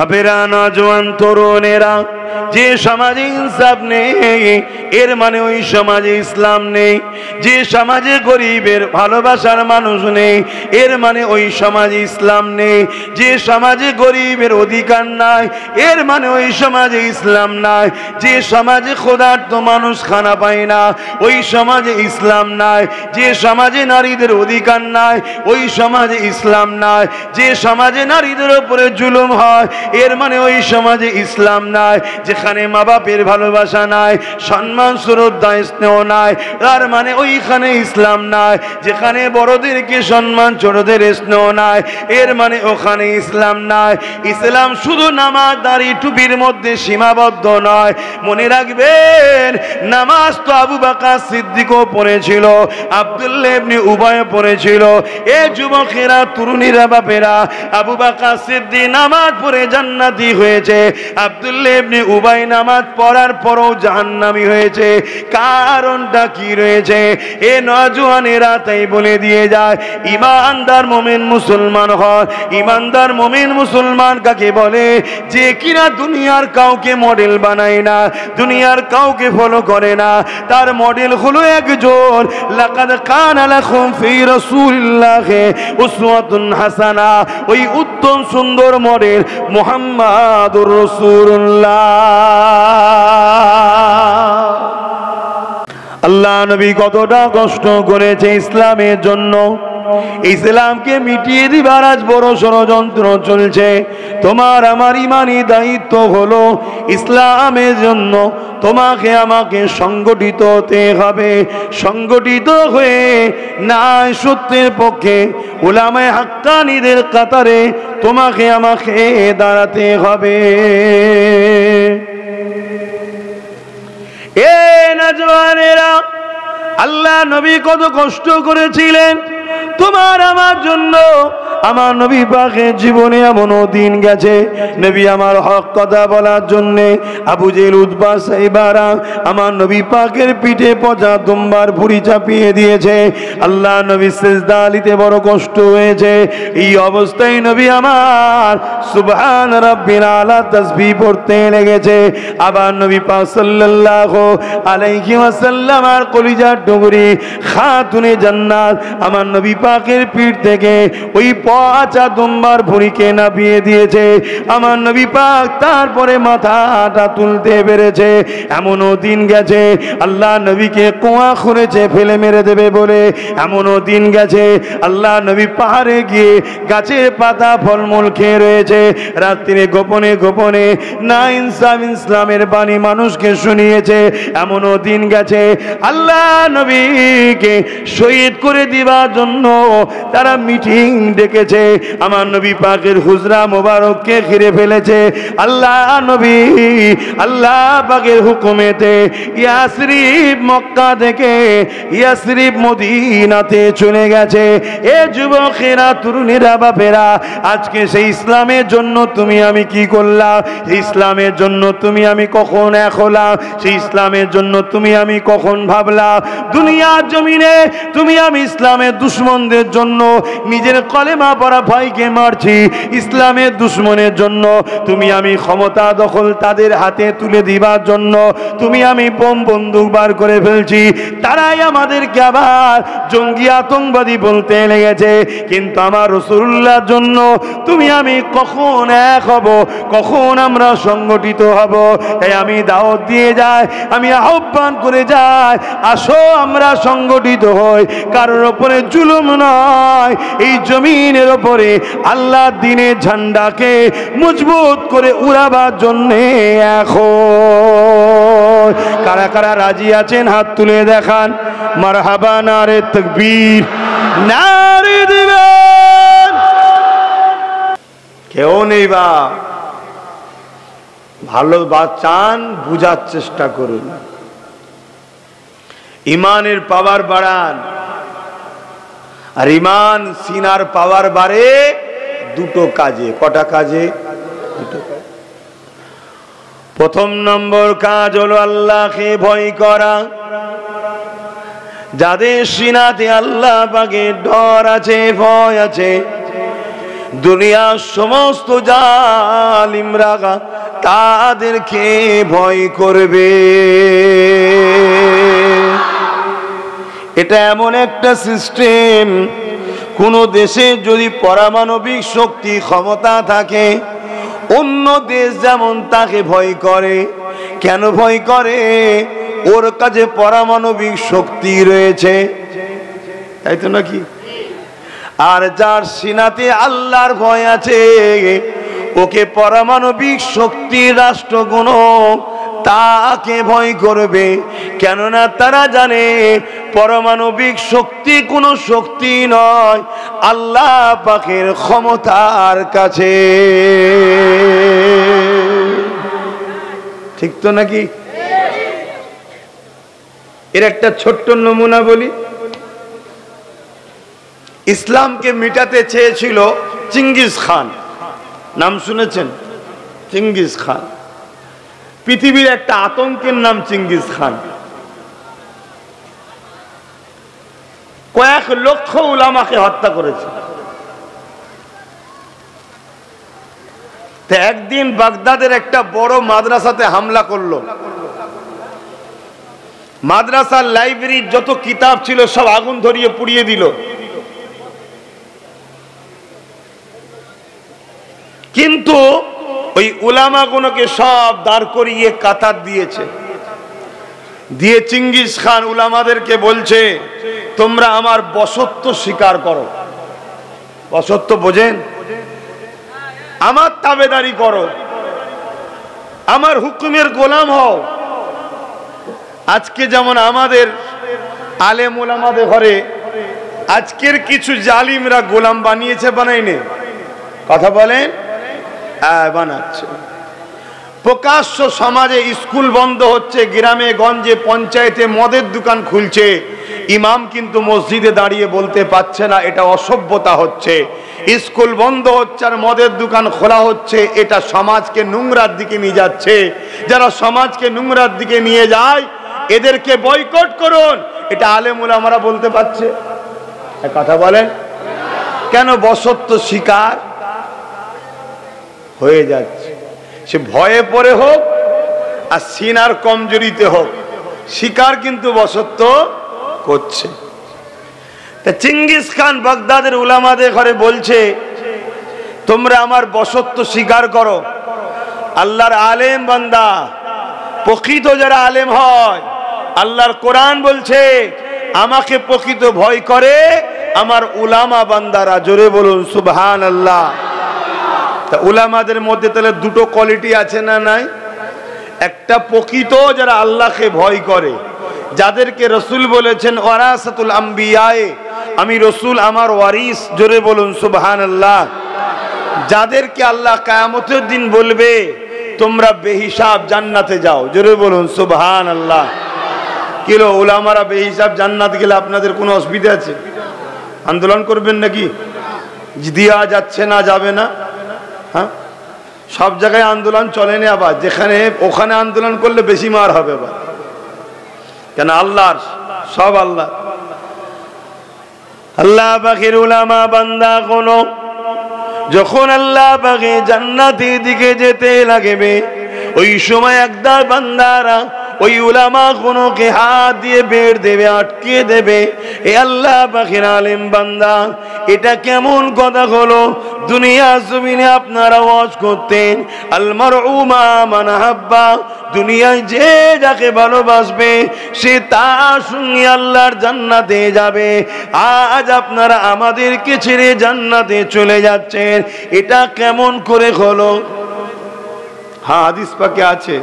বাপেরা, নওজোয়ান তরুণেরা, যে সমাজে ইনসাফ নেই এর মানে ওই সমাজে ইসলাম নেই। যে সমাজে গরিবের ভালোবাসার মানুষ নেই এর মানে ওই সমাজে ইসলাম নেই। যে সমাজে গরিবের অধিকার নাই এর মানে ওই সমাজে ইসলাম নাই। যে সমাজে ক্ষুধার্ত মানুষ খানা পায় না ওই সমাজে ইসলাম নাই। যে সমাজে নারীদের অধিকার নাই ওই সমাজে ইসলাম নাই। যে সমাজে নারীদের উপরে জুলুম হয় এর মানে ওই সমাজে ইসলাম নাই। যেখানে মা বাপের ভালোবাসা নাই, সম্মান শ্রদ্ধা স্নেহ নাই, তার মানে ওইখানে ইসলাম নাই। যেখানে বড়দেরকে সম্মান ছোটদের স্নেহ নাই এর মানে ওখানে ইসলাম নাই। ইসলাম শুধু নামাজ দাড়ি টুপির মধ্যে সীমাবদ্ধ নয়। মনে রাখবেন, নামাজ তো আবু বকর সিদ্দিকও পড়েছিল, আব্দুল্লাহ ইবনে উবায় পড়েছিল। এ যুবকেরা, তরুণীরা, বাপেরা, আবু বকর সিদ্দিক নামাজ পড়ে জান্নাতি হয়েছে, আব্দুল্লাহ ইবনে উবাই নামাজ পড়ার পরও জাহান্নামী হয়েছে। কারণটা কি রয়েছে? এ নওজোয়ানেরা তাই বলে দিয়ে যায়, ইমানদার মুমিন মুসলমান হয়। ইমানদার মুমিন মুসলমান কাকে বলে? যে কিনা দুনিয়ার কাউকে মডেল বানায় না, দুনিয়ার কাউকে ফলো করে না। তার মডেল হলো একজন, লাকাদ কানা লাকুম ফি রাসূলিল্লাহি উসওয়াতুন হাসানা। ওই উত্তম সুন্দর মডেল মুহাম্মাদুর রাসূলুল্লাহ। আল্লাহ নবী কতটা কষ্ট করেছে ইসলামের জন্য। ইসলামকে মিটিয়ে দিবার আজ বড় ষড়যন্ত্র চলছে। তোমার আমার ইমানি দায়িত্ব হলো ইসলামের জন্য তোমাকে আমাকে সংগঠিত হতে হবে। সংগঠিত হয়ে ন্যায় সত্যের পক্ষে উলামায়ে হাক্কানীদের কাতারে তোমাকে আমাকে দাঁড়াতে হবে। এ নওজোয়ানেরা, আল্লাহ নবী কত কষ্ট করেছিলেন তোমার আমার জন্য। আমার নবী পাকের জীবনে এমনও দিন গেছে, নবী আমার হক কথা বলার জন্যে আবু জেহেল, উতবা, সাইবারা আমার নবী পাকের পিঠে পচা দুম্বার ভুঁড়ি চাপিয়ে দিয়েছে। আল্লাহ নবী সিজদা দিতে বড় কষ্ট হয়েছে। এই অবস্থায় নবী আমার সুবহান রাব্বিল আলা তাসবিহ পড়তে লেগেছে। আবার নবী পাক সাল্লাল্লাহু আলাইহি ওয়াসাল্লাম আর কলিজার টুকরি খাতুনে জান্নাত আমার নবী পাকের পিঠ থেকে ওই পচা দুম্বার ভুঁড়িকে নামিয়ে দিয়েছে। আমার নবী পাক তারপরে মাথাটা তুলতে পেরেছে। এমনও দিন গেছে আল্লাহ নবীকে কুয়া খুঁড়েছে ফেলে মেরে দেবে বলে। এমনও দিন গেছে আল্লাহ নবী পাহাড়ে গিয়ে গাছের পাতা ফলমূল খেয়ে রয়েছে। রাত্রিরে গোপনে গোপনে না ইনসাফ ইসলামের বাণী মানুষকে শুনিয়েছে। এমনও দিন গেছে আল্লাহ নবীকে শহীদ করে দিবার জন্য তারা মিটিং ডেকেছে। আমার নবী পাকের হুজরা মোবারককে ঘিরে ফেলেছে। আল্লাহ নবী আল্লাহ পাকের হুকুমেতে ইয়াসরিব মক্কা থেকে ইয়াসরিব মদিনাতে চলে গেছে। এ যুবকেরা, তরুণীরা, বাপেরা, আজকে সেই ইসলামের জন্য তুমি আমি কি করলাম? সেই ইসলামের জন্য তুমি আমি কখন এক হলাম? সেই ইসলামের জন্য তুমি আমি কখন ভাবলাম? দুনিয়ার জমিনে তুমি আমি ইসলামের দুশ্মনদের জন্য নিজের কলেমা পড়া ভাইকে মারছি। ইসলামের দুশ্মনের জন্য তুমি আমি ক্ষমতা দখল তাদের হাতে তুলে দিবার জন্য তুমি আমি বোম বন্দুক বার করে ফেলছি। তারাই আমাদেরকে আবার জঙ্গি আতঙ্কবাদী বলতে লেগেছে। কিন্তু আমার রাসূলুল্লাহর জন্য তুমি আমি কখন এক হব, কখন আমরা সংগঠিত হব? তাই আমি দাওয়াত দিয়ে যাই, আমি আহ্বান করে যাই, আসো আমরা সংগঠিত হই। কারোর উপরে জুলুম নয়, এই জমিনের উপরে আল্লাহ দ্বীনের ঝান্ডাকে মজবুত করে উড়াবার জন্যে এখন কারা কারা রাজি আছেন হাত তুলে দেখান। মারহাবা, নারে তাকবীর, নারে দিবেন। কেউ নেই বা ভালো বা চান বুঝার চেষ্টা করুন। ইমানের পাওয়ার বাড়ান। আর ইমান সিনার পাওয়ার বাড়ে দুটো কাজে। কটা কাজে? দুটো কাজে। প্রথম নম্বর কাজ হলো আল্লাহকে ভয় করা। যাদের সিনাতে আল্লাহ পাকের ডর আছে, ভয় আছে, দুনিয়ার সমস্ত জালিমরা তাদেরকে ভয় করবে। এটা এমন একটা সিস্টেম, কোন দেশে যদি পারমাণবিক শক্তি ক্ষমতা থাকে, অন্য দেশ যেমন তাকে ভয় করে। কেন ভয় করে? ওর কাছে পারমাণবিক শক্তি রয়েছে, তাই তো নাকি? আর যার সিনাতে আল্লাহর ভয় আছে, ওকে পারমাণবিক শক্তির রাষ্ট্রগুণ তাকে ভয় করবে। কেননা তারা জানে পারমাণবিক শক্তি কোনো শক্তি নয়, আল্লাহ পাকের ক্ষমতার কাছে। ঠিক তো নাকি? এর একটা ছোট্ট নমুনা বলি। ইসলামকে মিটাতে চেয়েছিল চিঙ্গিস খান, নাম শুনেছেন? চিঙ্গিস খান পৃথিবীর একটা আতঙ্কের নাম চিঙ্গিস খান। কয়েক লক্ষ উলামাকে হত্যা করেছে। তো একদিন বাগদাদের একটা বড় মাদ্রাসাতে হামলা করলো। মাদ্রাসার লাইব্রেরির যত কিতাব ছিল সব আগুন ধরিয়ে পুড়িয়ে দিল। কিন্তু ওই উলামাগুলোকে সব দাঁড় করিয়ে কাতার দিয়েছে। দিয়ে চিঙ্গিস খান উলামাদেরকে বলছে, তোমরা আমার বশত্ব স্বীকার করো। বশত্ব বোঝেন? আমার তাবেদারি করো, আমার হুকুমের গোলাম হও। আজকে যেমন আমাদের আলেম উলামাদের ঘরে আজকের কিছু জালিমরা গোলাম বানিয়েছে, বানায়নি? কথা বলেন? হ্যাঁ, বানাচ্ছে। প্রকাশ্য সমাজে স্কুল বন্ধ হচ্ছে, গ্রামে গঞ্জে পঞ্চায়েতে মদের দোকান খুলছে, ইমাম কিন্তু মসজিদে দাঁড়িয়ে বলতে পারছে না, এটা অসভ্যতা হচ্ছে। স্কুল বন্ধ হচ্ছে আর মদের দোকান খোলা হচ্ছে, এটা সমাজকে নোংরার দিকে নিয়ে যাচ্ছে। যারা সমাজকে নোংরার দিকে নিয়ে যায় এদেরকে বয়কট করুন, এটা আলেম উলামারা বলতে পারছে? কথা বলেন কেন? বশত্ব শিকার হয়ে যাচ্ছে। সে ভয়ে পড়ে হোক আর সিনার কমজোরিতে হোক, শিকার কিন্তু বশত্ব করছে। তা চিঙ্গিস খান বাগদাদের উলামাদের ঘরে বলছে, তোমরা আমার বশত্ব স্বীকার করো। আল্লাহর আলেম বান্দা, প্রকৃত যারা আলেম হয়, আল্লাহর কোরআন বলছে আমাকে প্রকৃত ভয় করে আমার উলামা বান্দারা। জোরে বলুন সুবহানাল্লাহ। তা উলামাদের মধ্যে তাহলে দুটো কোয়ালিটি আছে না নাই? একটা প্রকৃত যারা আল্লাহকে ভয় করে, যাদেরকে রসুল বলেছেন ওয়ারাসাতুল আম্বিয়ায়ে, আমি রসুল আমার ওয়ারিস। জোরে বলুন সুবহানাল্লাহ। যাদেরকে আল্লাহ কিয়ামতের দিন বলবে তোমরা বেহিসাব জান্নাতে যাও। জোরে বলুন সুবহানাল্লাহ। কিলো উলামারা বেহিসাব জান্নাত গেলে আপনাদের কোনো অসুবিধা আছে? আন্দোলন করবেন নাকি? দিয়া যাচ্ছে না, যাবে না? হ্যাঁ, সব জায়গায় আন্দোলন চলেনি। আবার যেখানে ওখানে আন্দোলন করলে বেশি মার হবে। আবার কেন? আল্লাহর সব আল্লাহ। আল্লাহ পাকের উলামা বান্দা কোন যখন আল্লাহ পাকে জান্নাতের দিকে যেতে লাগবে, ওই সময় একদল বান্দারা ওই উলামা কোনকে হাত দিয়ে বের দেবে, আটকে দেবে। এ আল্লাহ পাকের আলেম বান্দা, এটা কেমন কথা হলো? দুনিয়া জমিনে আপনারা ওয়াজ করতেন আল মারউ মা মান হাব্বা, দুনিয়ায় যে যাকে ভালোবাসবে সে তার সঙ্গে আল্লাহর জান্নাতে যাবে। আজ আপনারা আমাদেরকে ছেড়ে জান্নাতে চলে যাচ্ছেন, এটা কেমন করে হলো? হ্যাঁ, হাদিস পাকে আছে,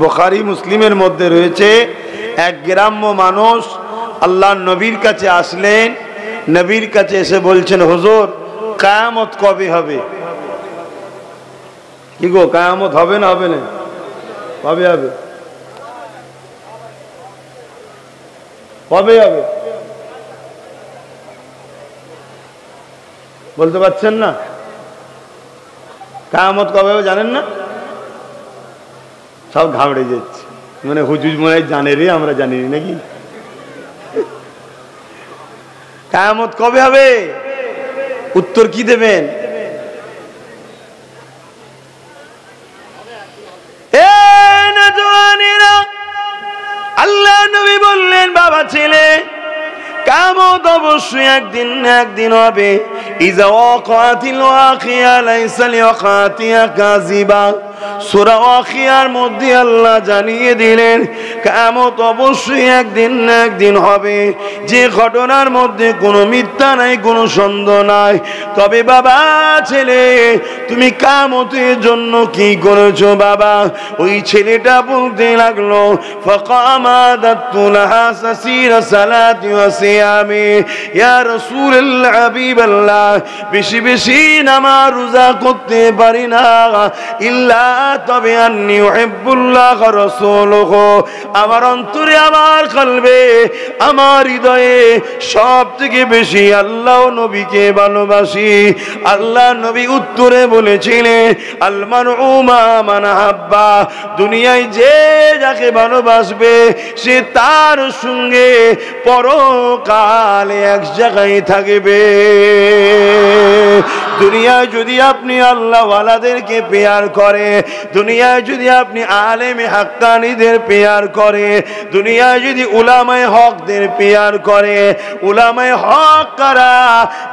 বুখারী মুসলিমের মধ্যে রয়েছে। এক গ্রাম্য মানুষ আল্লাহর নবীর কাছে আসলেন। নবীর কাছে এসে বলছেন, হুজুর কিয়ামত কবে হবে? কি গো, কিয়ামত হবে না হবে না? কবে হবে? কবে হবে বলতে পারছেন না? কিয়ামত কবে হবে জানেন না? সব ঘাবড়ে যাচ্ছে, মানে হুজুর মনে হয় জানে রে, আমরা জানি নাকি? কিয়ামত কবে হবে? উত্তর কি দেবেন? এ নওজওয়ানেরা, আল্লাহ নবী বললেন, বাবা ছেলে, কিয়ামত অবশ্যই একদিন হবে। ইযা ওয়াকাতিল ওয়াকিয়া লাইসা লিওয়াকাতিহা কাযিবা। সূরা ওয়াকিয়ার মধ্যে আল্লাহ জানিয়ে দিলেন কিয়ামত অবশ্যই একদিন হবে, যে ঘটনার মধ্যে কোনো মিথ্যা নাই, কোনো সন্দেহ নাই। তবে বাবা ছেলে, তুমি কিয়ামতের জন্য কি করেছো বাবা? ওই ছেলেটা বলতে লাগলো, ফাকামাদাতু লাহা সাসিরা সালাতি ওয়া সিয়ামি। ইয়া রাসূলুল্লাহ, হাবিবাল্লাহ, বেশি বেশি নামাজ রোজা করতে পারি না, ইল্লা তবে আন্নী উহিব্বুল্লাহ ওয়া রাসূলুহু। আমার অন্তরে, আমার কলবে, আমার হৃদয়ে সব থেকে বেশি আল্লাহ ও নবীকে ভালোবাসি। আল্লাহ নবী উত্তরে বলেছিলেন, আল মারউ মা মান আহাব্বা। দুনিয়ায় যে যাকে ভালোবাসবে সে তার সঙ্গে পরকালে এক জায়গায় থাকবে। দুনিয়ায় যদি আপনি আল্লাহ ওয়ালাদেরকে পেয়ার করে, দুনিয়ায় যদি আপনি আলেমে হাক্কানীদের পেয়ার করে, দুনিয়ায় যদি উলামায়ে হকদের পেয়ার করে, উলামায়ে হক কারা?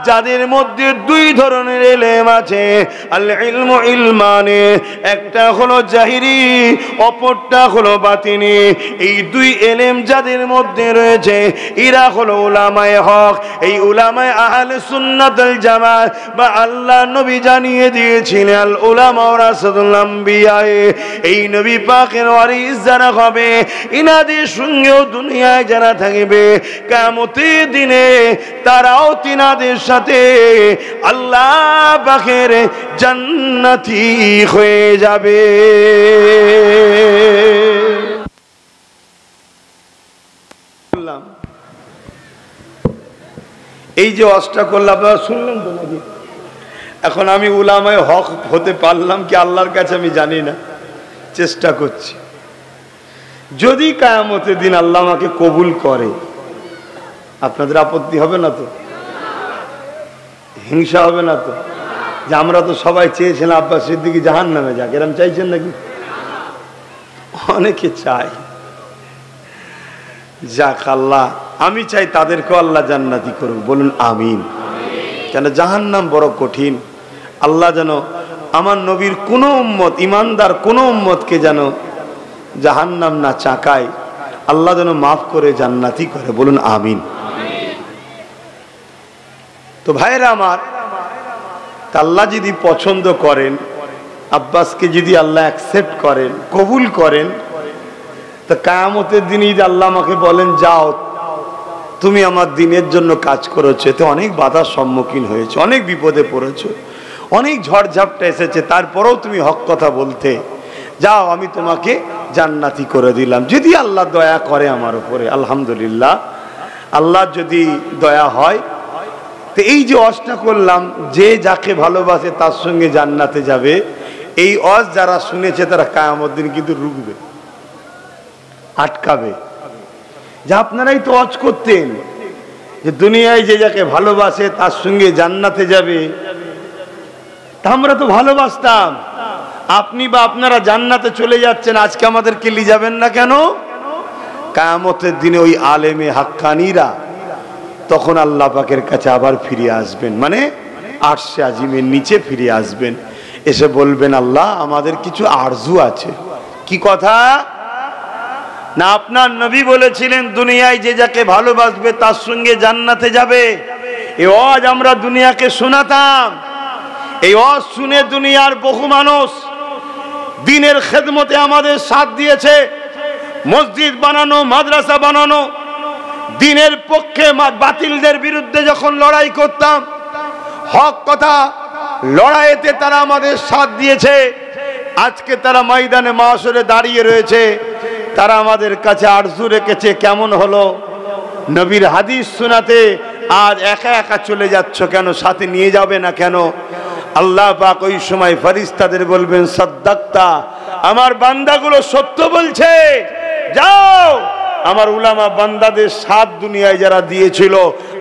যাদের মধ্যে দুই ধরনের ইলম আছে। আল ইলমু ইলমানে, একটা হলো জাহিরি, অপরটা হলো বাতিনি। এই দুই ইলম যাদের মধ্যে রয়েছে এরা হলো উলামায়ে হক। এই উলামায়ে আহলে সুন্নাত ওয়াল জামাত বা আল্লাহ নবী জানিয়ে দিয়েছিলেন, আল উলামা ওয়ারাসাতুল আম্বিয়া। এই নবী পাকের ওয়ারিস যারা হবে, ইনাদের সঙ্গেও দুনিয়ায় যারা থাকবে, কিয়ামতের দিনে তারাও তিনাদের সাথে আল্লাহ পাকের জান্নাতি হয়ে যাবে। এই যে ওয়াজটা করলাম আপনারা শুনলেন তো নাকি? এখন আমি উলামায়ে হক হতে পারলাম কি আল্লাহর কাছে আমি জানি না, চেষ্টা করছি। যদি কিয়ামতের দিন আল্লাহ আমাকে কবুল করে, আপনাদের আপত্তি হবে না তো? হিংসা হবে না তো? যে আমরা তো সবাই চেয়েছিলাম আব্বাস সিদ্দিকী জাহান্নামে যাক, এরকম চাইছেন নাকি? অনেকে চাই। যাক, আল্লাহ, আমি চাই তাদেরকেও আল্লাহ জান্নাতি করুক, বলুন আমিন। কেন জাহান্নাম বড় কঠিন। আল্লাহ যেন আমার নবীর কোনো উম্মত, ইমানদার কোনো উম্মতকে যেন জাহান্নাম না চাকায়, আল্লাহ যেন মাফ করে জান্নাতি করে, বলুন আমিন। তো ভাইরা আমার, আল্লাহ যদি পছন্দ করেন, আব্বাসকে যদি আল্লাহ অ্যাকসেপ্ট করেন, কবুল করেন, তো কিয়ামতের দিন যদি আল্লাহ আমাকে বলেন, যাও তুমি আমার দিনের জন্য কাজ করেছো, এতে অনেক বাধার সম্মুখীন হয়েছে, অনেক বিপদে পড়েছো, অনেক ঝড়ঝাপটা এসেছে, তারপরেও তুমি হক কথা বলতে, যাও আমি তোমাকে জান্নাতি করে দিলাম। যদি আল্লাহ দয়া করে আমার উপরে, আলহামদুলিল্লাহ, আল্লাহ যদি দয়া হয়, তো এই যে ওয়াজটা করলাম, যে যাকে ভালোবাসে তার সঙ্গে জান্নাতে যাবে, এই ওয়াজ যারা শুনেছে তারা কিয়ামতের দিন কিন্তু রুখবে, আটকাবে। যে আপনারাই তো ওয়াজ করতেন যে দুনিয়ায় যে যাকে ভালোবাসে তার সঙ্গে জান্নাতে যাবে, তা আমরা তো ভালোবাসতাম। আপনি বা আপনারা জান্নাতে চলে যাচ্ছেন, আজকে আমাদেরকে নিয়ে যাবেন না কেন? কিয়ামতের দিনে ওই আলেমে হাক্কানীরা তখন আল্লাহ পাকের কাছে আবার ফিরে আসবেন, মানে আরশে আজিমের নিচে ফিরে আসবেন, এসে বলবেন, আল্লাহ আমাদের কিছু আরজু আছে। কি কথা? না আপনার নবী বলেছিলেন দুনিয়ায় যে যাকে ভালোবাসবে তার সঙ্গে জান্নাতে যাবে। এই ওয়াজ আমরা দুনিয়াকে শোনাতাম, এই ওয়াজ শুনে দুনিয়ার বহু মানুষ দ্বীনের খেদমতে আমাদের সাথ দিয়েছে। মসজিদ বানানো, মাদ্রাসা বানানো, দ্বীনের পক্ষে বাতিলদের বিরুদ্ধে যখন লড়াই করতাম, হক কথা লড়াইতে তারা আমাদের সাথ দিয়েছে। আজকে তারা ময়দানে মাহশরে দাঁড়িয়ে রয়েছে, তারা আমাদের কাছে আরজু রেখেছে, কেমন হলো নবীর হাদিস শোনাতে, আজ একা একা চলে যাচ্ছ কেন, সাথে নিয়ে যাবে না কেন? আল্লাহ পাক ওই সময় ফেরেশতাদের বলবেন, সাদ্দাক্তা, আমার বান্দাগুলো সত্য বলছে, যাও আমার উলামা বান্দাদের সাথ দুনিয়ায় যারা দিয়েছিল,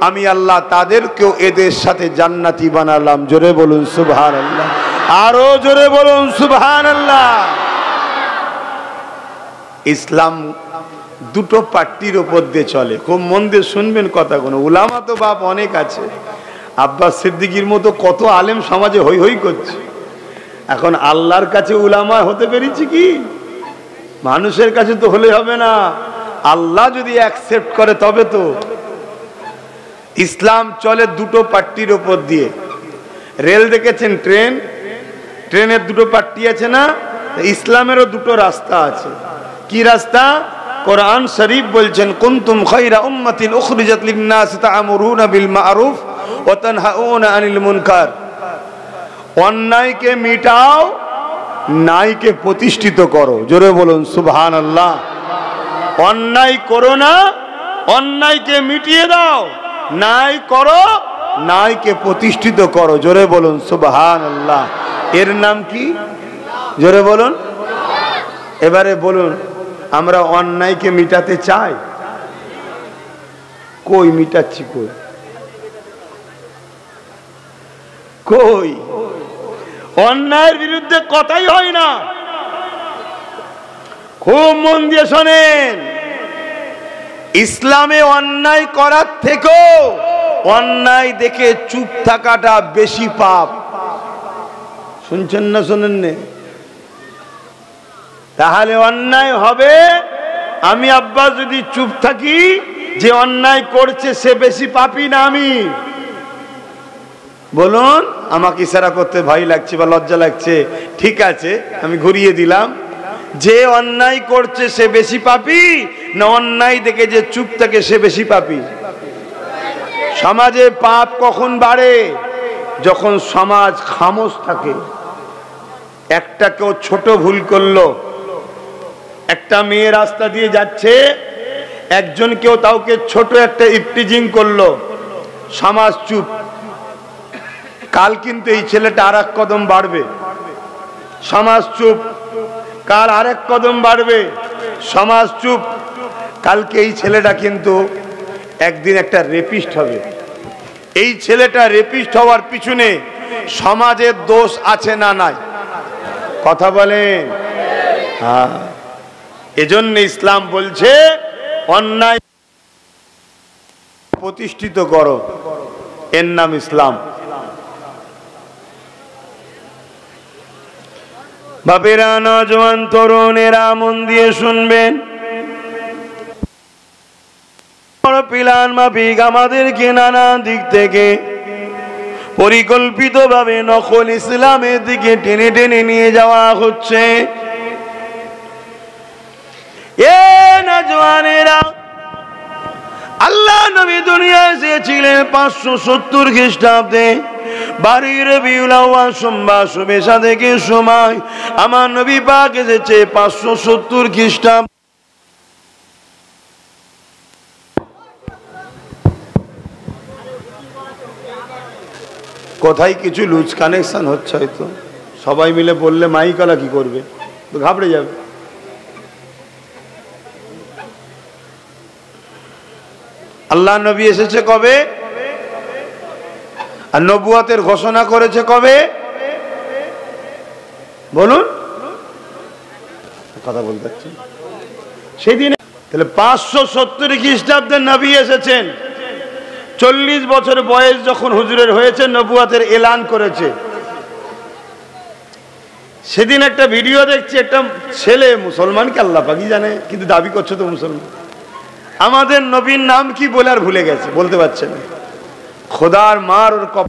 আমি আল্লাহ তাদেরকেও এদের সাথে জান্নাতি বানালাম। জোরে বলুন সুবহানাল্লাহ, আরো জোরে বলুন সুবহানাল্লাহ। ইসলাম দুটো পার্টির উপর দিয়ে চলে। খুব মন দিয়ে শুনবেন কথাগুলো। উলামা তো বাপ অনেক আছে, আব্বাস সিদ্দিকীর মতো কত আলেম সমাজে হই হই করছে। এখন আল্লাহর কাছে উলামা হতে পেরেছি কি? মানুষের কাছে তো হলে হবে না, আল্লাহ যদি অ্যাকসেপ্ট করে তবে তো। ইসলাম চলে দুটো পার্টির উপর দিয়ে। রেল দেখেছেন, ট্রেন, ট্রেনের দুটো পার্টি আছে না? ইসলামেরও দুটো রাস্তা আছে। কি রাস্তা? কোরআন শরীফ বলছেন, কুনতুম খায়রা উম্মাতিন উখরিজাত লিন-নাস তা'মুরুনা বিল মা'রুফ ওয়া তানহাউনা আনিল মুনকার। অন্যায়কে মিটাও, ন্যায়কে প্রতিষ্ঠিত করো। জোরে বলুন সুবহানাল্লাহ। অন্যায় করো না, অন্যায়কে মিটিয়ে দাও। ন্যায় করো, ন্যায়কে প্রতিষ্ঠিত করো। জোরে বলুন সুবহানাল্লাহ। এর নাম কি? জোরে বলুন। এবারে বলুন, আমরা অন্যায়কে মিটাতে চাই? কই মিটাচ্ছি? কই কই? অন্যায়ের বিরুদ্ধে কথাই হয় না। খুব মন দিয়ে শোনেন, ইসলামে অন্যায় করার থেকেও অন্যায় দেখে চুপ থাকাটা বেশি পাপ। শুনছেন না শোনেন না? তাহলে অন্যায় হবে, আমি আব্বাস যদি চুপ থাকি, যে অন্যায় করছে সে বেশি পাপী না আমি? বলুন। আমাকে ইশারা করতে ভয় লাগছে বা লজ্জা লাগছে, ঠিক আছে আমি ঘুরিয়ে দিলাম। যে অন্যায় করছে সে বেশি পাপী না অন্যায় দেখে যে চুপ থাকে সে বেশি পাপী? সমাজে পাপ কখন বাড়ে? যখন সমাজ খামোশ থাকে। একটা কেউ ছোট ভুল করলো, একটা মেয়ে রাস্তা দিয়ে যাচ্ছে, একজন কেউ তাওকে ছোট একটা ইফটিজিং করলো, সমাজ চুপ। কাল কিন্তু এই ছেলেটা আর এক কদম বাড়বে, সমাজ চুপ। কাল আরেক কদম বাড়বে, সমাজ চুপ। কালকে এই ছেলেটা কিন্তু একদিন একটা রেপিস্ট হবে। এই ছেলেটা রেপিস্ট হওয়ার পিছনে সমাজের দোষ আছে না নাই? কথা বলেন। হ্যাঁ, এজন্য ইসলাম বলছে অন্যায় প্রতিষ্ঠিত করো, এর নাম ইসলাম। বাপেরা, নওজোয়ান তরুণেরা মন দিয়ে শুনবেন। প্ল্যান মাফিক আমাদেরকে নানা দিক থেকে পরিকল্পিতভাবে নকল ইসলামের দিকে টেনে টেনে নিয়ে যাওয়া হচ্ছে। এ নওজোয়ানেরা, আল্লাহ নবী দুনিয়ায় এসেছিলেন 570 খ্রিস্টাব্দে। 12 রবিউল আউয়াল সোমবার শুভে সাদেকের সময় আমার নবী পাক এসেছে 570 খ্রিস্টাব্দ। কোথায় কিছু লুজ কানেকশন হচ্ছে, হয়তো সবাই মিলে বললে মাইকলা কি করবে, তো ঘাবড়ে যাবে। আল্লাহ নবী এসেছে কবে আর নবুয়তের ঘোষণা করেছে কবে? বলুন, কথা বলতে পারছেন? সেদিন। তাহলে 570 খ্রিস্টাব্দে নবী এসেছেন। 40 বছর বয়স যখন হুজুরের হয়েছে, নবুয়তের এলান করেছে। সেদিন একটা ভিডিও দেখছি, একটা ছেলে, মুসলমানকে আল্লাহ পাকই জানে, কিন্তু দাবি করছে তো মুসলমান। আমাদের নবীর নাম কি বলে আর ভুলে গেছে, বলতে পারছে না। খোদার মার ওর কপ।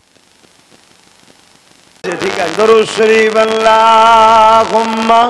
ঠিক আছে, দরুদ শরীফ আল্লাহুম্মা।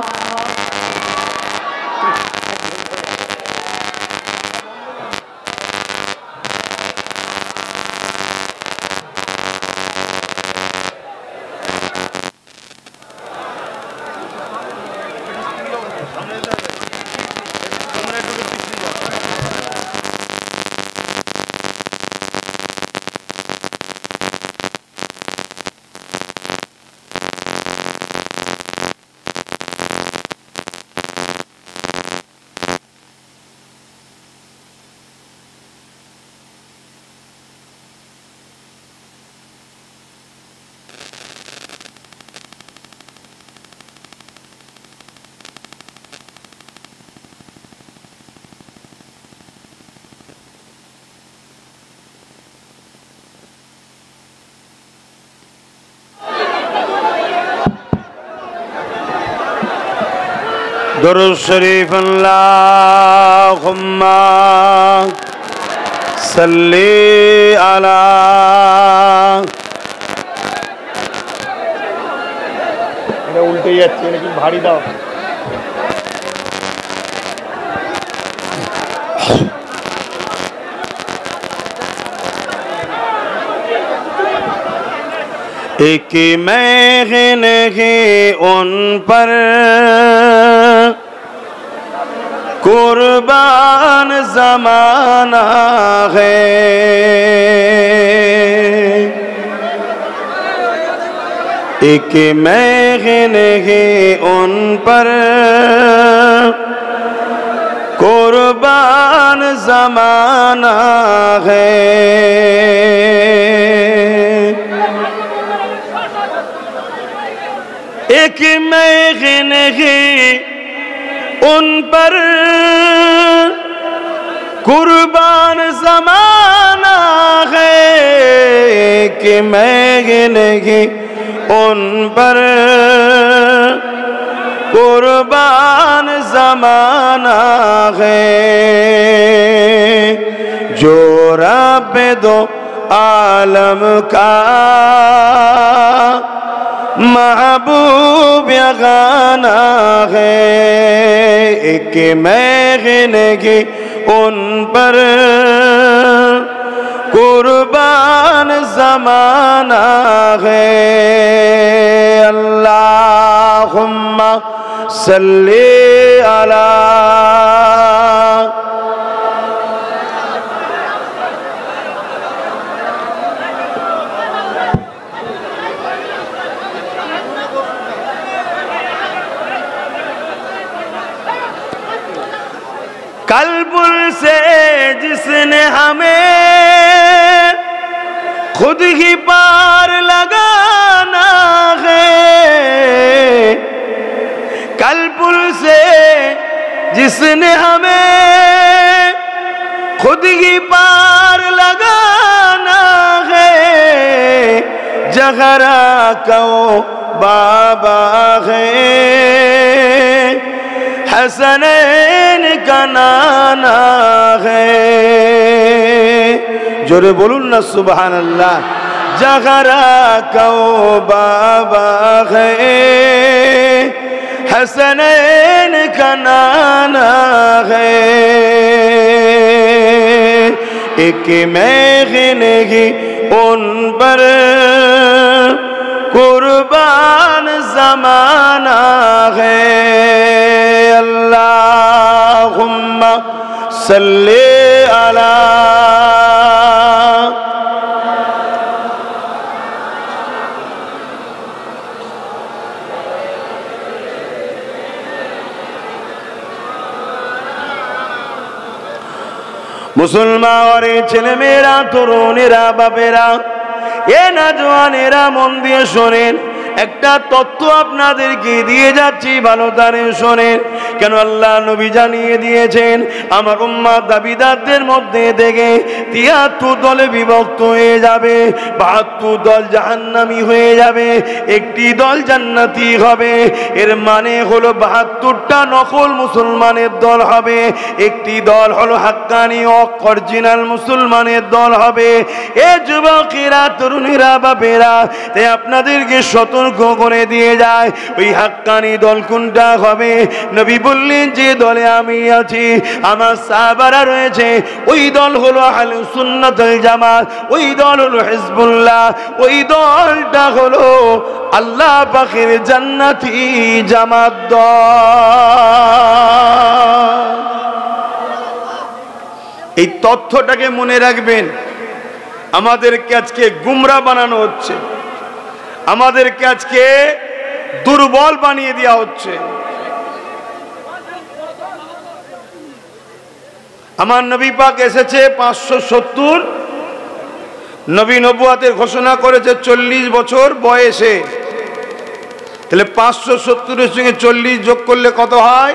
दुरूद शरीफ अल्लाहुम्मा सल्ली अला। এটা উল্টে যাচ্ছে, নাকি ভারী দাও। एक महन है उन पर कुर्बान ज़माना है, एक महन है उन पर कुर्बान ज़माना है। एक महन है उन पर कुर्बान ज़माना है, कि महन है उन पर कुर्बान ज़माना है। जो रब दो आलम का महबूब गाना है, एक महन की उन पर कुर्बान ज़माना है। अल्लाहुम्मा सल्ली अला। कल्बुल से जिसने हमें खुद ही पार लगाना है, कल्बुल से जिसने हमें खुद ही पार लगाना है। जगरा को बाबा है, हसनैन का नाना है। जोरे बोलून ना सुभान अल्लाह। जगरा को बाबा है, हसनैन का नाना है। एक महन ही उन पर कुर्बान ज़माना है। अल्लाहुम्मा सल्ली अला। मुसलमान और छेले मेरा तरुणेरा बापेरा এ না জওয়ানেরা মন দিয়ে শোনেন, একটা তত্ত্ব আপনাদেরকে দিয়ে যাচ্ছি, ভালো তারে শোনেন। কেন আল্লাহ নবী জানিয়ে দিয়েছেন আমার উম্মত দাবিদারদের মধ্যে থেকে ৭৩ দলে বিভক্ত হয়ে যাবে, ৭২ দল জাহান্নামী হয়ে যাবে, একটি দল জান্নাতি হবে। এর মানে হলো ৭২টা নকল মুসলমানের দল হবে, একটি দল হলো হাক্কানি অরিজিনাল মুসলমানের দল হবে। এ যুবকেরা তরুণীরা বাপেরা, তাই আপনাদেরকে সতর্ক করে দিয়ে যায় ওই হাক্কানি দল কোনটা হবে। নবী বললেন যে দলে আমি আছি, আমার সাহাবারা রয়েছে, ওই দল হলো আহলুস সুন্নাত ওয়াল জামাত, ওই দল হলো হিজবুল্লাহ, ওই দলটা হলো আল্লাহ পাকের জান্নাতি জামাত দল। এই তথ্যটাকে মনে রাখবেন। আমাদেরকে আজকে গুমরা বানানো হচ্ছে, আমাদেরকে আজকে দুর্বল বানিয়ে দেওয়া হচ্ছে। আমার নবী পাক এসেছে 570, নবী নবুয়াতের ঘোষণা করেছে 40 বছর বয়সে। তাহলে 570-এর সঙ্গে 40 যোগ করলে কত হয়?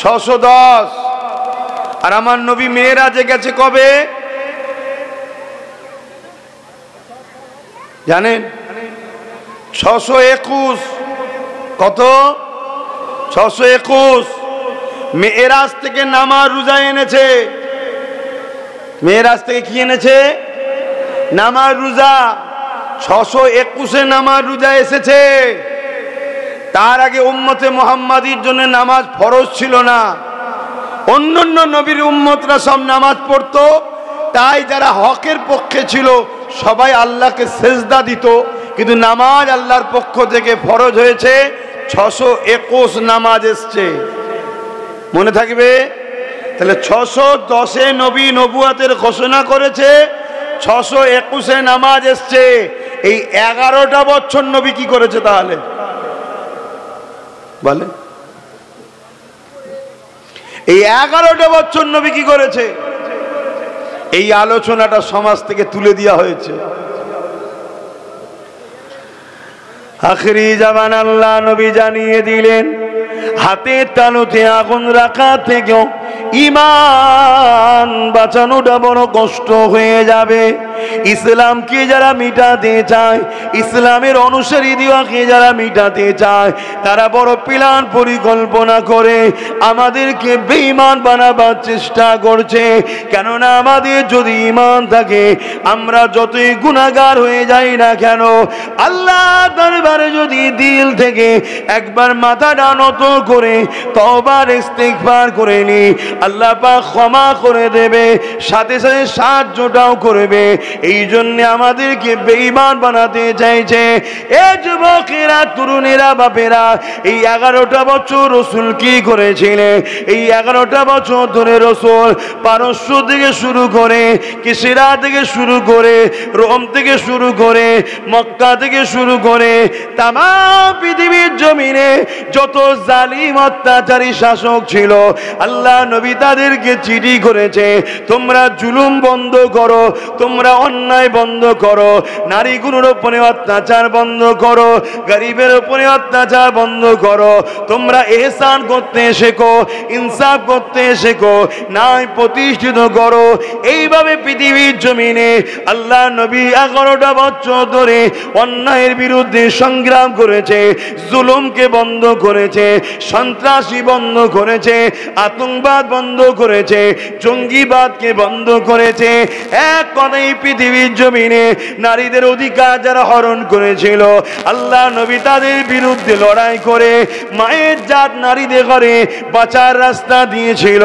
610। আর আমার নবী মেয়েরাজে গেছে কবে জানেন? 621। কত? 621 মেরাজ থেকে নামাজ রোজা এনেছে। মেরাজ থেকে কি এনেছে? নামাজ রোজা। 621 নামাজ রোজা এসেছে। তার আগে উম্মতে মুহাম্মাদির জন্য নামাজ ফরজ ছিল না। অন্যান্য নবীর উম্মতরা সব নামাজ পড়তো, তাই যারা হকের পক্ষে ছিল সবাই আল্লাহকে সেজদা দিত, কিন্তু নামাজ আল্লাহর পক্ষ থেকে ফরজ হয়েছে। 621 নামাজ এসছে, মনে থাকবে। তাহলে 610 নবী নবুয়াতের ঘোষণা করেছে, 621 নামাজ এসছে। এই 11টা বছর নবী কি করেছে তাহলে বলে? এই 11টা বছর নবী কি করেছে? এই আলোচনাটা সমাজ থেকে তুলে দেওয়া হয়েছে। আখিরি জামান আল্লাহ নবী জানিয়ে দিলেন, হাতে তালুতে আগুন রাখা থেকেও ঈমান বাঁচানোটা বড় কষ্ট হয়ে যাবে। ইসলামকে যারা মিটাতে চায়, ইসলামের অনুসারী দিওয়াকে যারা মিটাতে চায়, তারা বড় প্ল্যান পরিকল্পনা করে আমাদেরকে বেঈমান বানাবার চেষ্টা করছে। কেননা আমাদের যদি ঈমান থাকে, আমরা যতই গুনাহগার হয়ে যাই না কেন, আল্লাহ দরবারে যদি দিল থেকে একবার মাথাটা নত করে তওবার ইস্তিগফার করে নি, আল্লাহ পাক ক্ষমা করে দেবে, সাথে সাথে সাহায্যটাও করবে। এই জন্য আমাদেরকে বেঈমান বানাতে চাইছে। এ যুবকেরা, তরুণেরা, বাপেরা, এই 11টা বছর রাসূল কি করেছিলেন? এই 11টা বছর ধরে রাসূল পারস্য থেকে শুরু করে, কিসরা থেকে শুরু করে, রোম থেকে শুরু করে, মক্কা থেকে শুরু করে তাম পৃথিবীর জমিনে যত জালিম অত্যাচারী শাসক ছিল, আল্লাহ নবী তাদেরকে চিঠি করেছে, তোমরা জুলুম বন্ধ করো, তোমরা অন্যায় বন্ধ করো, নারীগুলোর উপরে অত্যাচার বন্ধ করো, গরিবের উপরে অত্যাচার বন্ধ করো, তোমরা ইহসান করতে শেখো, ইনসাফ করতে শেখো, ন্যায় প্রতিষ্ঠিত করো। এইভাবে পৃথিবীর জমিনে আল্লাহ নবী 11টা বছর ধরে অন্যায়ের বিরুদ্ধে সংগ্রাম করেছে, জুলুমকে বন্ধ করেছে, সন্ত্রাসী বন্ধ করেছে, আতঙ্কবাদ বন্ধ করেছে, জঙ্গিবাদকে বন্ধ করেছে। এক কথায় পৃথিবীর জমিনে নারীদের অধিকার যারা হরণ করেছিল, আল্লাহ নবী তাদের বিরুদ্ধে লড়াই করে মায়ের জাত নারীদের ঘরে বাঁচার রাস্তা দিয়েছিল।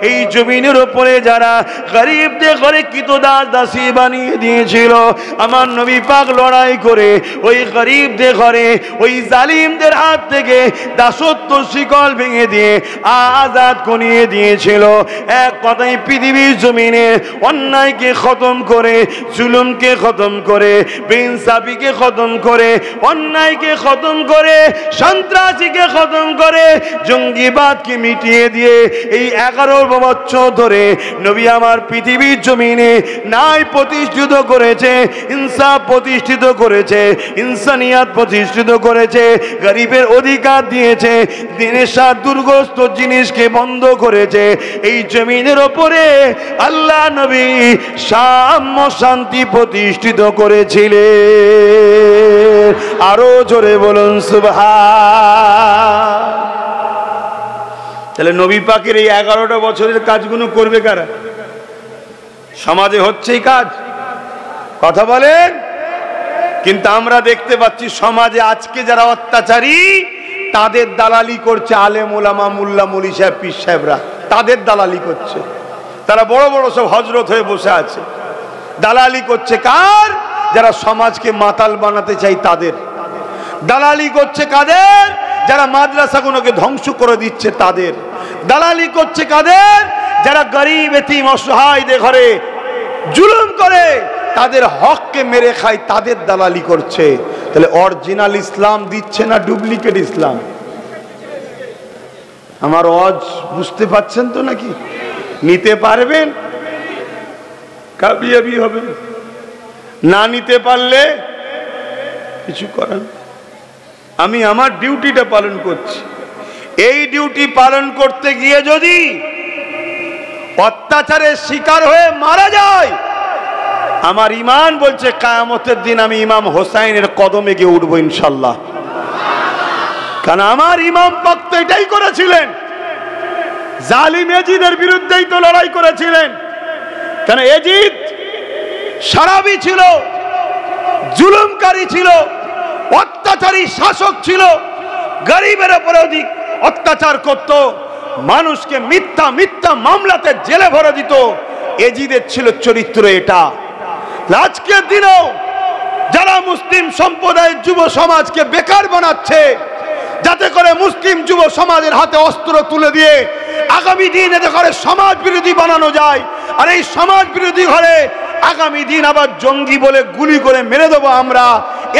এই জমিনের উপরে যারা গরিবদের ঘরে কৃতদাস দাসী বানিয়ে দিয়েছিল, আমার নবী পাক লড়াই করে ওই গরিবদের ঘরে ওই জালিমদের হাত থেকে দাসত্ব শিকল ভেঙে দিয়ে আজাদ করিয়ে দিয়েছিল। এক কথায় পৃথিবীর জমিনে অন্যায়কে খতম করে, জুলুমকে খতম করে, বেইনসাফিকে খতম করে, অন্যায়কে খতম করে, সন্ত্রাসীকে খতম করে, জঙ্গিবাদকে মিটিয়ে দিয়ে এই 11 বছর ধরে নবী আমার পৃথিবীর জমিনে ন্যায় প্রতিষ্ঠিত করেছে, ইনসাফ প্রতিষ্ঠিত করেছে, ইনসানিয়াত প্রতিষ্ঠিত করেছে, গরিবের অধিকার দিয়েছে, দিনের সাথ দুর্গস্ত জিনিসকে বন্ধ করেছে। এই জমিনের ওপরে আল্লাহ নবী সাম্য শান্তি প্রতিষ্ঠিত করেছিলেন। আরো জোরে বলুন সুবহান। তাহলে নবী পাকের এই 11টা বছরের কাজগুলো করবে কারা? সমাজে হচ্ছেই কাজ, কথা বলেন। কিন্তু আমরা দেখতে পাচ্ছি সমাজে আজকে যারা অত্যাচারী, তাদের দালালি করছে আলেম ওলামা, মোল্লা মৌলী সাহেব, পীর সাহেবরা, তাদের দালালি করছে। তারা বড় বড় সব হজরত হয়ে বসে আছে, দালালি করছে কার? যারা সমাজকে মাতাল বানাতে চাই তাদের। দালালি করছে কাদের? যারা মাদ্রাসাগুলোকে ধ্বংস করে দিচ্ছে তাদের। দালালি করছে কাদের? যারা গরিব এতিম অসহায়দের ঘরে জুলুম করে তাদের হককে মেরে খায়, তাদের দালালি করছে। তাহলে অরিজিনাল ইসলাম দিচ্ছে না ডুপ্লিকেট ইসলাম? আমার ওয়াজ বুঝতে পারছেন তো নাকি? নিতে পারবেন, কাবিয়াবি হবে, না নিতে পারলে কিছু করার। আমি আমার ডিউটিটা পালন করছি। এই ডিউটি পালন করতে গিয়ে যদি অত্যাচারের শিকার হয়ে মারা যায়, আমার ঈমান বলছে কিয়ামতের দিন আমি ইমাম হোসাইনের কদমে গিয়ে উঠবো ইনশাআল্লাহ। কারণ আমার ইমাম পাক তো এটাই করেছিলেন, জালিম এজিদের বিরুদ্ধেই তো লড়াই করেছিলেন। কারণ এজিদ সারাবি ছিল, জুলুমকারী ছিল, অত্যাচারী শাসক ছিল, গরিবের উপরে অধিক অত্যাচার করত, মানুষকে মিথ্যা মিথ্যা মামলাতে জেলে ভরে দিত। এজিদের ছিল চরিত্র এটা। আজকের দিনেও যারা মুসলিম সম্প্রদায়ের যুব সমাজকে বেকার বানাচ্ছে, যাতে করে মুসলিম যুব সমাজের হাতে অস্ত্র তুলে দিয়ে আগামী দিন এতে করে সমাজ বিরোধী বানানো যায়, আর এই সমাজ বিরোধী হলে আগামী দিন আবার জঙ্গি বলে গুলি করে মেরে দেবো আমরা,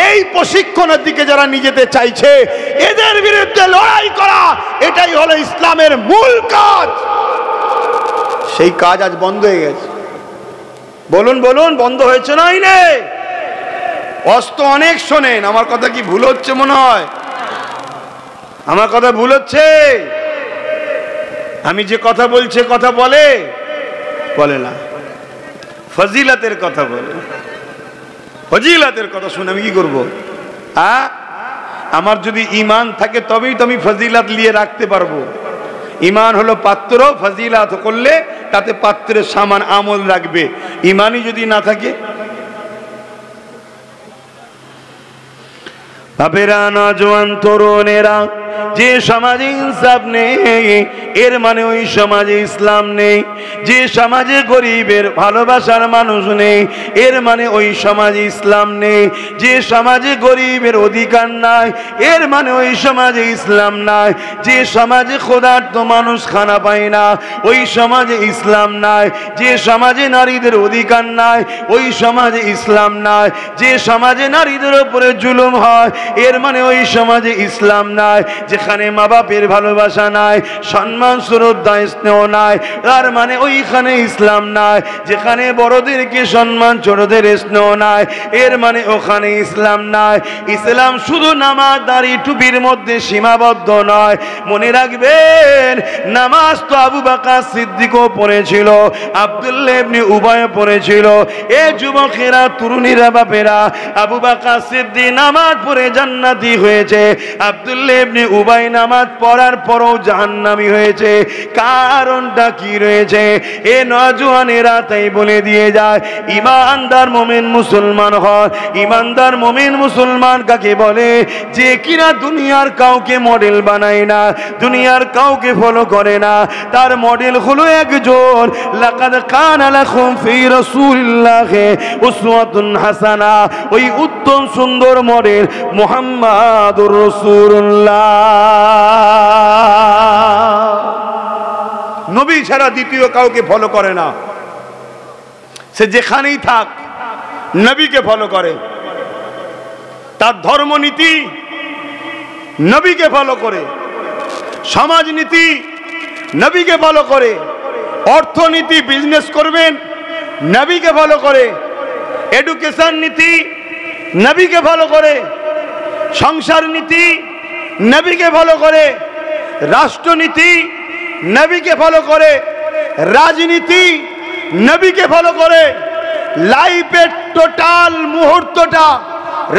এই প্রশিক্ষণের দিকে যারা নিয়ে যেতে চাইছে, এদের বিরুদ্ধে লড়াই করা এটাই হলো ইসলামের মূল কাজ। সেই কাজ আজ বন্ধ হয়ে গেছে। বলুন বলুন, বন্ধ হয়েছে না? অস্ত্র অনেক শোনেন, আমার কথা কি ভুল হচ্ছে মনে হয়? আমার কথা ভুল হচ্ছে? আমি যে কথা বলছি কথা বলে বলে না, ফজিলতের কথা বলে। ফজিলতের কথা শুনে আমি কি করবো? আমার যদি ঈমান থাকে তবেই তো আমি ফজিলত নিয়ে রাখতে পারবো। ঈমান হলো পাত্র, ফজিলত করলে তাতে পাত্রের সামান আমল রাখবে। ঈমানই যদি না থাকে, বাপেরা, নওজোয়ান তরুণেরা, যে সমাজে ইনসাফ নেই এর মানে ওই সমাজে ইসলাম নেই। যে সমাজে গরিবের ভালোবাসার মানুষ নেই এর মানে ওই সমাজে ইসলাম নেই। যে সমাজে গরিবের অধিকার নাই এর মানে ওই সমাজে ইসলাম নাই। যে সমাজে ক্ষুধার্ত মানুষ খানা পায় না ওই সমাজে ইসলাম নাই। যে সমাজে নারীদের অধিকার নাই ওই সমাজে ইসলাম নাই। যে সমাজে নারীদের উপরে জুলুম হয় এর মানে ওই সমাজে ইসলাম নাই। যেখানে মা বাপের ভালোবাসা নাই, সম্মান শ্রদ্ধা স্নেহ নাই, তার মানে ওইখানে ইসলাম নাই। যেখানে বড়দেরকে সম্মান, ছোটদের স্নেহ নাই, এর মানে ওখানে ইসলাম নাই। ইসলাম শুধু নামাজ দাড়ি টুপির মধ্যে সীমাবদ্ধ নয়। মনে রাখবেন, নামাজ তো আবু বকর সিদ্দিকও পড়েছিল, আব্দুল্লাহ ইবনে উবাই পড়েছিল। এ যুবকেরা, তরুণীরা, বাপেরা, আবু বকর সিদ্দিক নামাজ পড়ে জান্নাতি হয়েছে, আব্দুল্লাহ ইবনে উবাই নামাজ পড়ার পরও জাহান্নামী হয়েছে। কারণটা কি রয়েছে? এ নওজোয়ানেরা তাই বলে দিয়ে যায়, ঈমানদার মুমিন মুসলমান হয়। ঈমানদার মুমিন মুসলমান কাকে বলে? যে কিনা দুনিয়ার কাউকে মডেল বানায় না, দুনিয়ার কাউকে ফলো করে না, তার মডেল হলো একজন। লাকাদ কানা লাকুম ফি রাসূলিল্লাহি উসওয়াতুন হাসানা, ওই উত্তম সুন্দর মডেল মুহাম্মাদুর রাসূলুল্লাহ। নবী ছাড়া দ্বিতীয় কাউকে ফলো করে না। সে যেখানেই থাক নবীকে ফলো করে, তার ধর্মনীতি নবীকে ফলো করে, সমাজনীতি নবীকে ফলো করে, অর্থনীতি বিজনেস করবেন নবীকে ফলো করে, এডুকেশন নীতি নবীকে ফলো করে, সংসার নীতি নবীকে ফলো করে, রাষ্ট্রনীতি নবীকে ফলো করে, রাজনীতি নবীকে ফলো করে। লাইফের টোটাল মুহূর্তটা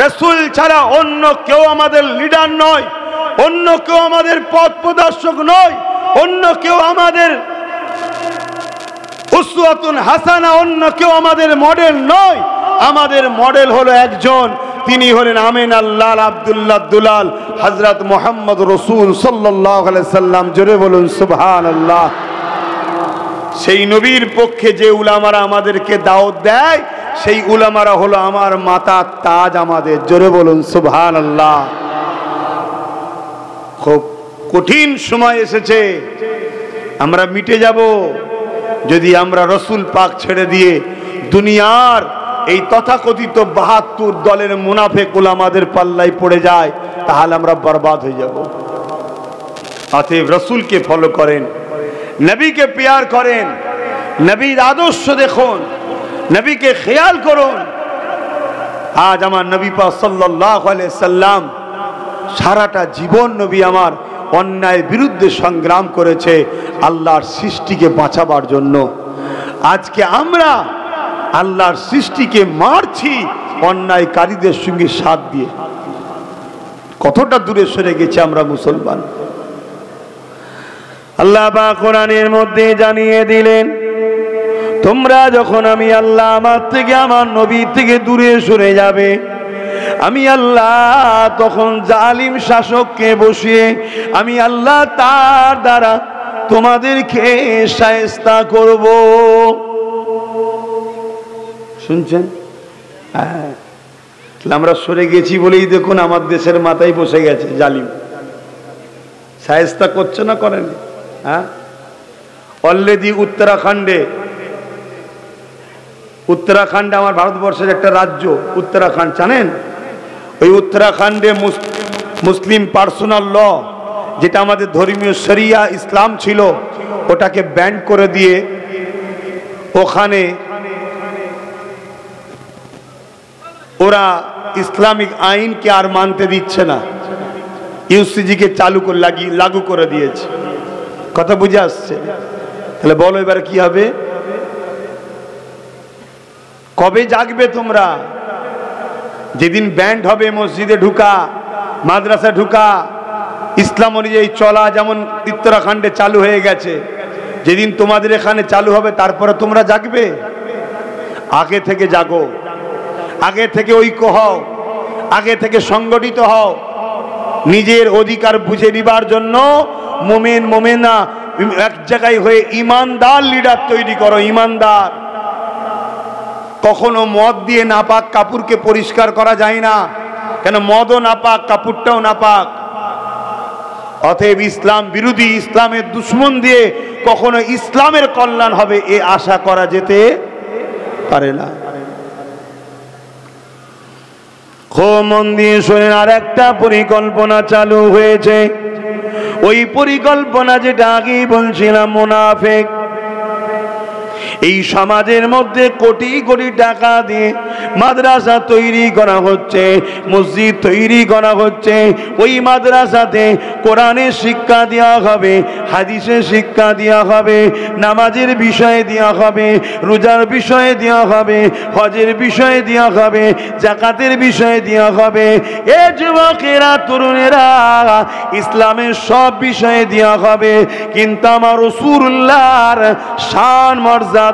রাসূল ছাড়া অন্য কেউ আমাদের লিডার নয়, অন্য কেউ আমাদের পথ প্রদর্শক নয়, অন্য কেউ আমাদের উসওয়াতুন হাসানা, অন্য কেউ আমাদের মডেল নয়। আমাদের মডেল হলো একজন, তিনি হলেন আমিন আল্লাহ আব্দুল্লাহ দুলাল হযরত মুহাম্মদ রাসূল সাল্লাল্লাহু আলাইহি সাল্লাম। জোরে বলুন সুবহানাল্লাহ। সেই নবীর পক্ষে যে উলামারা আমাদেরকে দাওয়াত দেয়, সেই উলামারা হলো আমার মাথার তাজ আমাদের। জোরে বলুন সুবহানাল্লাহ। খুব কঠিন সময় এসেছে, আমরা মিটে যাব যদি আমরা রসুল পাক ছেড়ে দিয়ে দুনিয়ার এই তথাকথিত ৭২ দলের মুনাফিক উলামাদের পাল্লায় পড়ে যায়, তাহলে আমরা বরবাদ হয়ে যাব। অতএব রসুলকে ফলো করেন, নবীকে প্যার করেন, নবীর আদর্শ দেখুন, নবীকে খেয়াল করুন। আজ আমার নবী পাক সাল্লাল্লাহু আলাইহি সাল্লাম সারাটা জীবন নবী আমার অন্যায়ের বিরুদ্ধে সংগ্রাম করেছে আল্লাহর সৃষ্টিকে বাঁচাবার জন্য। আজকে আমরা আল্লাহর সৃষ্টিকে মারছি অন্যায়কারীদের সঙ্গে সাথ দিয়ে। কতটা দূরে সরে গেছে আমরা মুসলমান। আল্লাহ পাক কোরআনের মধ্যে জানিয়ে দিলেন, তোমরা যখন আমি আল্লাহ আমার থেকে আমার নবী থেকে দূরে সরে যাবে, আমি আল্লাহ তখন জালিম শাসককে বসিয়ে আমি আল্লাহ তার দ্বারা তোমাদেরকে শায়েস্তা করব। শুনছেন? হ্যাঁ, আমরা সরে গেছি বলেই দেখুন আমার দেশের মাথায় বসে গেছে জালিম। শায়েস্তা করছে না করেন? হ্যাঁ, অলরেডি উত্তরাখণ্ডে আমার ভারতবর্ষের একটা রাজ্য উত্তরাখণ্ড, জানেন? ওই উত্তরাখণ্ডে মুসলিম পার্সোনাল ল, যেটা আমাদের ধর্মীয় শরিয়া ইসলাম ছিল, ওটাকে ব্যান করে দিয়ে ওখানে ওরা ইসলামিক আইনকে আর মানতে দিচ্ছে না, ইউসিজিকে লাগু করে দিয়েছে। কথা বুঝে আসছে? তাহলে বলো এবার কি হবে? কবে জাগবে তোমরা? যেদিন ব্যান্ড হবে মসজিদে ঢুকা, মাদ্রাসা ঢুকা, ইসলাম অনুযায়ী চলা যেমন উত্তরাখণ্ডে চালু হয়ে গেছে, যেদিন তোমাদের এখানে চালু হবে তারপরে তোমরা জাগবে। আগে থেকে জাগো, আগে থেকে ঐক্য হও, আগে থেকে সংগঠিত হও, নিজের অধিকার বুঝে নিবার জন্য মুমিন মুমিনা এক জায়গায় হয়ে ইমানদার লিডার তৈরি করো। ইমানদার। কখনো মদ দিয়ে নাপাক কাপড়কে পরিষ্কার করা যায় না, কেন? মদও নাপাক, কাপড়টাও নাপাক। অতএব ইসলাম বিরোধী, ইসলামের দুশ্মন দিয়ে কখনো ইসলামের কল্যাণ হবে এ আশা করা যেতে পারে না। খুব মন দিয়ে শোনেন, আর একটা পরিকল্পনা চালু হয়েছে। ওই পরিকল্পনা যেটা আগেই বলছিলাম, মুনাফিক এই সমাজের মধ্যে কোটি কোটি টাকা দিয়ে মাদ্রাসা তৈরি করা হচ্ছে, মসজিদ তৈরি করা হচ্ছে। ওই মাদ্রাসাতে কোরআনের শিক্ষা দেওয়া হবে, হাদিসের শিক্ষা দেওয়া হবে, নামাজের বিষয়ে দেওয়া হবে, রোজার বিষয়ে দেওয়া হবে, হজের বিষয়ে দেওয়া হবে, যাকাতের বিষয়ে দেওয়া হবে। এ যুবকেরা, তরুণেরা, ইসলামের সব বিষয়ে দেওয়া হবে। কিন্তু আমার রাসূলুল্লাহর শান, মর্যাদা,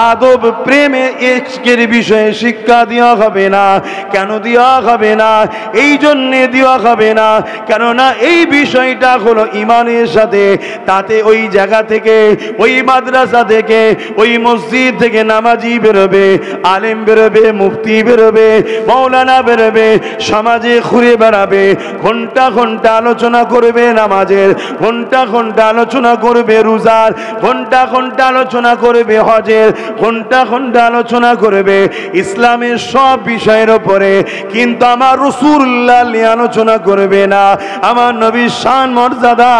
আদব, প্রেমে, ইশকের বিষয়ে শিক্ষা দেওয়া হবে না। কেন দেওয়া হবে না? এই জন্যে দেওয়া হবে না কেননা এই বিষয়টা হলো ইমানের সাথে। তাতে ওই জায়গা থেকে, ওই মাদ্রাসা থেকে, ওই মসজিদ থেকে নামাজি বেরোবে, আলেম বেরোবে, মুফতি বেরোবে, মৌলানা বেরোবে, সমাজে ঘুরে বেড়াবে, ঘন্টা ঘন্টা আলোচনা করবে নামাজের, ঘন্টা ঘন্টা আলোচনা করবে রোজার, ঘন্টা ঘন্টা আলোচনা করবে হজের, ঘন্টা ঘন্টা আলোচনা করবে ইসলামের সব বিষয়ের উপরে। কিন্তু আমার রাসূলুল্লাহ নিয়ে আলোচনা করবে না, আমার নবীর শান, মর্যাদা,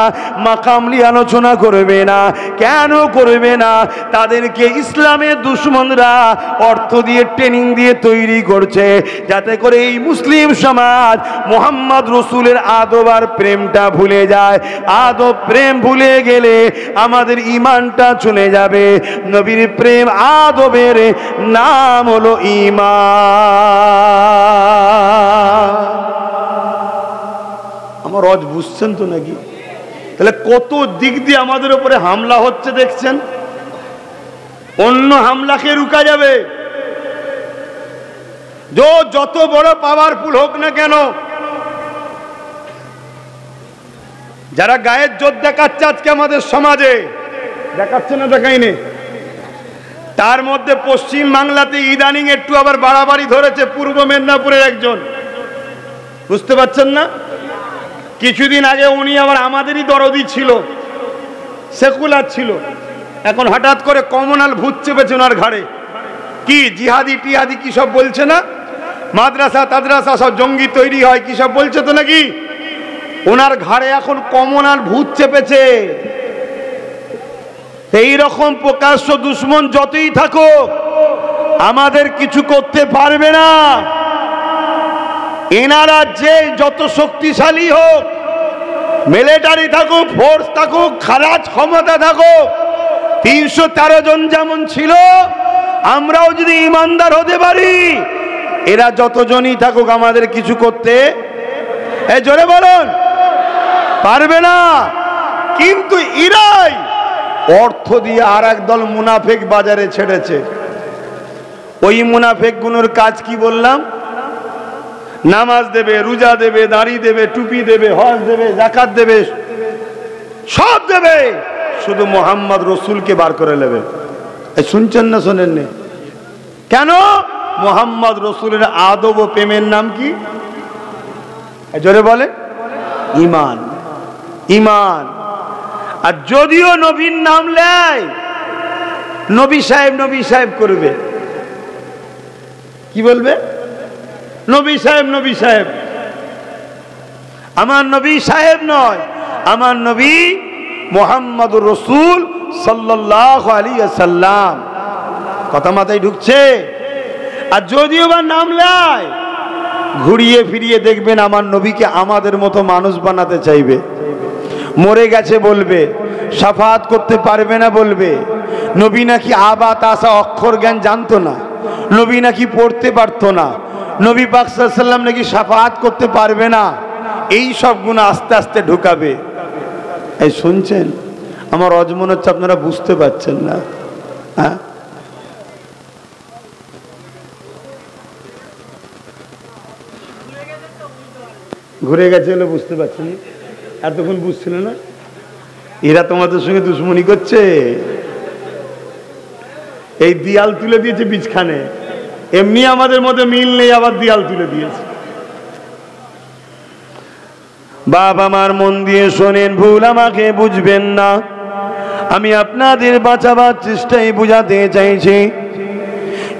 মাকাম নিয়ে আলোচনা করবে না। কেন করবে না? তাদেরকে ইসলামের দুশমনরা অর্থ দিয়ে, ট্রেনিং দিয়ে তৈরি করছে, যাতে করে এই মুসলিম সমাজ মুহাম্মদ রাসূলের আদব আর প্রেমটা ভুলে যায়। আদব প্রেম ভুলে গেলে আমাদের ঈমানটা চলে যাবে। নবীর প্রেম আদবের নাম হলো ঈমান। আমার রজ বুঝছেন তো নাকি? তাহলে কত দিক দিয়ে আমাদের উপরে হামলা হচ্ছে দেখছেন। অন্য হামলাকে রুকা যাবে, যত বড় পাওয়ারফুল হোক না কেন। যারা গায়ের জোর দেখাচ্ছে আজকে আমাদের সমাজে, দেখাচ্ছে না, দেখাইনি, তার মধ্যে পশ্চিম বাংলাতে ইদানিং একটু আবার বাড়াবাড়ি ধরেছে পূর্ব মেদিনীপুরের একজন, বুঝতে পারছেন না? কিছুদিন আগে উনি আবার আমাদেরই দরদি ছিল, সেকুলার ছিল, এখন হঠাৎ করে কমনাল ভূত চেপেছে ওনার ঘাড়ে। কি জিহাদি টিহাদি কি সব বলছে না, মাদ্রাসা তাদ্রাসা সব জঙ্গি তৈরি হয় কি সব বলছে তো নাকি? ওনার ঘাড়ে এখন কমনাল ভূত চেপেছে। এই রকম প্রকাশ্য দুশ্মন যতই থাকুক আমাদের কিছু করতে পারবে না। এনারা যে যত শক্তিশালী হোক, মিলিটারি থাকুক, ফোর্স থাকুক, খারাজ ক্ষমতা থাকুক, 313 জন যেমন ছিল, আমরাও যদি ইমানদার হতে পারি, এরা যতজনই থাকুক আমাদের কিছু করতে। এই জোরে বলুন, পারবে না। কিন্তু ইরাই অর্থ দিয়ে আর একদল মুনাফিক বাজারে ছেড়েছে। ওই মুনাফিক গুলোর কাজ কি বললাম? নামাজ দেবে, রোজা দেবে, দাড়ি দেবে, টুপি দেবে, হজ দেবে, যাকাত দেবে, সব দেবে, শুধু মোহাম্মদ রসুলকে বার করে নেবে। শুনছেন না শোনেননি? কেন? মোহাম্মদ রসুলের আদব ও প্রেমের নাম কি? জোরে বলে, ঈমান। ঈমান। আর যদিও নবীর নাম নেয়, নবী সাহেব নবী সাহেব করবে। কি বলবে? নবী সাহেব নবী সাহেব। আমার নবী সাহেব নয়, আমার নবী মুহাম্মদুর রাসূল সাল্লাল্লাহু আলাইহি ওয়াসাল্লাম। কথা মাথায় ঢুকছে? আর যদিও বা নাম নেয়, ঘুরিয়ে ফিরিয়ে দেখবেন আমার নবীকে আমাদের মতো মানুষ বানাতে চাইবে। মরে গেছে বলবে, শাফাআত করতে পারবে না বলবে, নবী নাকি আবা তাসা অক্ষর জ্ঞান জানতো না, নবী নাকি পড়তে পারতো না, নবী পাক সাল্লাল্লাহু আলাইহি ওয়াসাল্লাম নাকি শাফাআত করতে পারবে না। এই সব গুণ আস্তে আস্তে ঢুকাবে। এই শুনছেন? আমার অজমন হচ্ছে আপনারা বুঝতে পারছেন না। হ্যাঁ, ঘুরে গেছে বলে বুঝতে পারছেন? এতক্ষণ বুঝছিল না? এরা তোমাদের সঙ্গে দুশ্মনী করছে। এই দিয়াল তুলে দিয়েছে বিছখানে, এমনি আমাদের মধ্যে মিল নেই, আবার দিয়াল তুলে দিয়েছে। বাবা আমার মন দিয়ে শোনেন, ভুল আমাকে বুঝবেন না, আমি আপনাদের বাঁচাবার চেষ্টায় বুঝাতে চাইছি।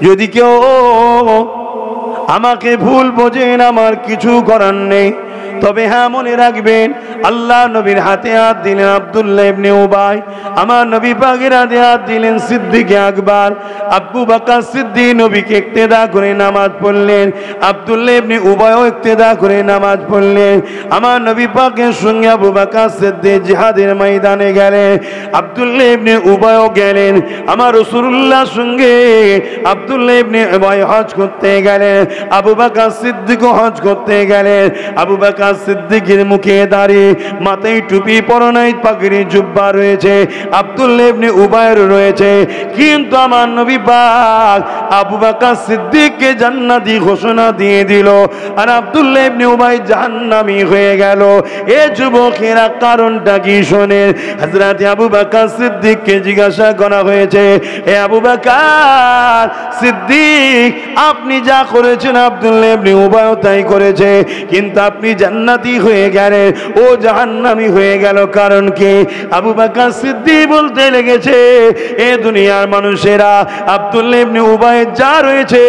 যদি কেউ আমাকে ভুল বোঝেন, আমার কিছু করার নেই। তবে হ্যাঁ, মনে রাখবেন, আল্লাহ নবীর হাতে হাত দিলেন আব্দুল্লাহ ইবনে উবাই, আমার নবী পাকের হাতে হাত দিলেন সিদ্দিক আকবর। আবু বকর সিদ্দিক নবীকে ইক্তেদা করে নামাজ পড়লেন, আব্দুল্লাহ ইবনে উবাইও ইক্তেদা করে নামাজ পড়লেন। আমার নবী পাকের সঙ্গে আবু বকর সিদ্দিক জিহাদের ময়দানে গেলেন, আব্দুল্লাহ ইবনে উবাইও গেলেন। আমার রাসূলুল্লাহর সঙ্গে আব্দুল্লাহ ইবনে উবাই হজ করতে গেলেন, আবু বকর সিদ্দিকও হজ করতে গেলেন। আবু বকর সিদ্দিকের মুখে দাড়ি, মাথায় টুপি পরা নাই, পাগড়ি জুব্বা রয়েছে, আব্দুল্লাহ ইবনে উবাইর রয়েছে। কিন্তু আমার নবী পাক আবু বকর সিদ্দিককে জান্নাতি ঘোষণা দিয়ে দিল, আর আব্দুল্লাহ ইবনে উবাই জাহান্নামী হয়ে গেল। এ যুবকেরা কারণটা কি শোনেন? হযরত আবু বকর সিদ্দিককে জিজ্ঞাসা করা হয়েছে, এ আবু বকর সিদ্দিক, আপনি যা করেছেন আব্দুল্লাহ ইবনে উবাইও তাই করেছে, কিন্তু আপনি জান্নাতি হয়ে গেলেন, ও জাহান্নামী হয়ে গেল, কারণ কি? আবু বকর সিদ্দিক বলতে লেগেছে, এ দুনিয়ার মানুষেরা আব্দুল্লাহ ইবনে উবাই যা রয়েছে,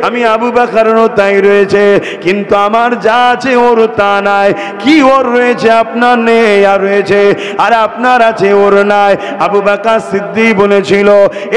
আমি আবু বকরেরও তাই রয়েছে, কিন্তু আমার যা আছে ওর তা নাই। কি ওর রয়েছে আপনার নেই, আর রয়েছে আর আপনার আছে ওর নাই। আবু বকর সিদ্দিক বলেছিল,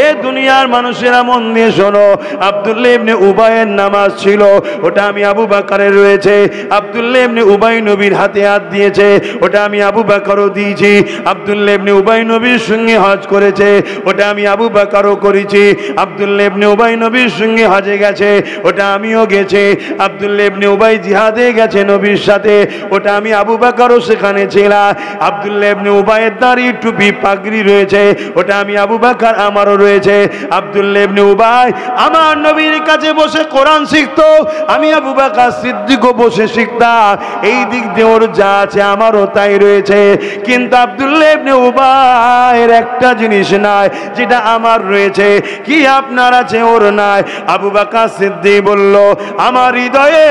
এ দুনিয়ার মানুষেরা মন দিয়ে শোনো, আব্দুল্লাহ ইবনে উবাইয়ের নামাজ ছিল, ওটা আমি আবু বকরের রয়েছে। আব্দুল্লাহ ইবনে উবাই নবীর হাতে হাত দিয়েছে, ওটা আমি আবু বকরও দিয়েছি। আব্দুল্লাহ ইবনে উবাই নবীর সঙ্গে হজ করেছে, ওটা আমি আবু বকরও করেছি। আব্দুল্লাহ ইবনে উবাই নবীর সঙ্গে হজে গেছে, ওটা আমিও গেছি। আব্দুল্লাহ ইবনে উবাই জিহাদে গেছে নবীর সাথে, ওটা আমি আবু বকরও সেখানে ছিলাম। আব্দুল্লাহ ইবনে উবাইয়ের দাড়ি টুপি পাগড়ি রয়েছে, ওটা আমি আবু বকর আমারও রয়েছে। আব্দুল্লাহ ইবনে উবাই আমার নবীর কাছে বসে কোরআন শিখতো, আমি আবু বকর সিদ্দিকও বসে শিখতাম। এই দিক দিয়ে ওর যা আছে আমারও তাই রয়েছে, কিন্তু আব্দুল্লাহ ইবনে উবাইয়ের একটা জিনিস নাই যেটা আমার রয়েছে। কি আপনার আছে ওর নাই? আবু বকর সিদ্দিক বলল, আমার হৃদয়ে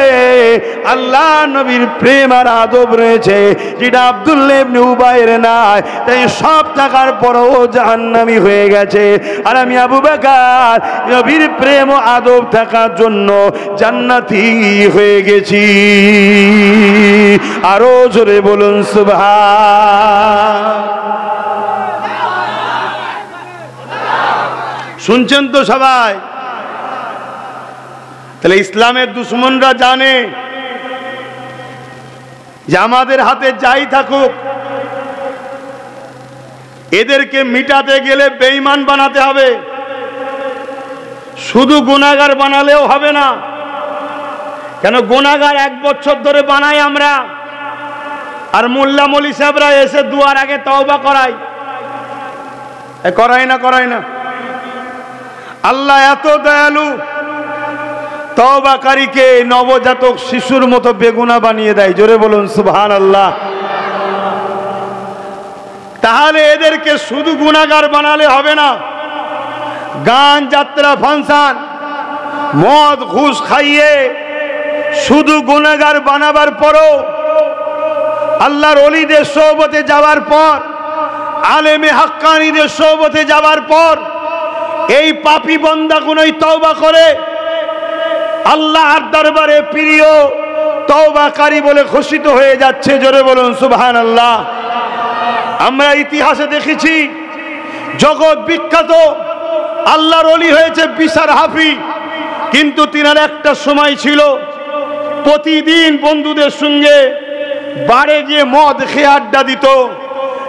আল্লাহ নবীর প্রেম আর আদব রয়েছে, যেটা আব্দুল্লাহ ইবনে উবাইয়ের নাই। তাই সব থাকার পরও জাহান্নামী হয়ে গেছে, আর আমি আবু বকর নবীর প্রেম ও আদব থাকার জন্য জান্নাতি হয়ে গেছি। আরো জোরে বলুন সুবহান। শুনছেন তো সবাই? তাহলে ইসলামের দুশ্মনরা জানে যে আমাদের হাতে যাই থাকুক, এদেরকে মিটাতে গেলে বেঈমান বানাতে হবে। শুধু গুনাহগার বানালেও হবে না। কেন? গুনাহগার 1 বছর ধরে বানাই আমরা, আর মোল্লা মলি সাহেবরা এসে দুয়ার আগে তওবা করায়, করায় না? করায় না? আল্লাহ এত দয়ালু, তওবাকারীকে নবজাতক শিশুর মতো বেগুনা বানিয়ে দেয়। জোরে বলুন সুবহানাল্লাহ। তাহলে এদেরকে শুধু গুনাহগার বানালে হবে না। গান, যাত্রা, ফাংশন, মদ, ঘুষ খাইয়ে শুধু গুনাহগার বানাবার পরও আল্লাহর ওলিদের সোহবতে যাওয়ার পর, আলেমে হাক্কানীদের সোহবতে যাওয়ার পর এই পাপী বান্দাগুলোই তওবা করে আল্লাহর দরবারে প্রিয় তওবাকারী বলে ঘোষিত হয়ে যাচ্ছে। জোরে বলুন সুবহানাল্লাহ। আমরা ইতিহাসে দেখেছি জগৎ বিখ্যাত আল্লাহর ওলি হয়েছে বিশার হাফি, কিন্তু তিনার একটা সময় ছিল প্রতিদিন বন্ধুদের সঙ্গে বারে গিয়ে মদ খেয়ে আড্ডা দিত।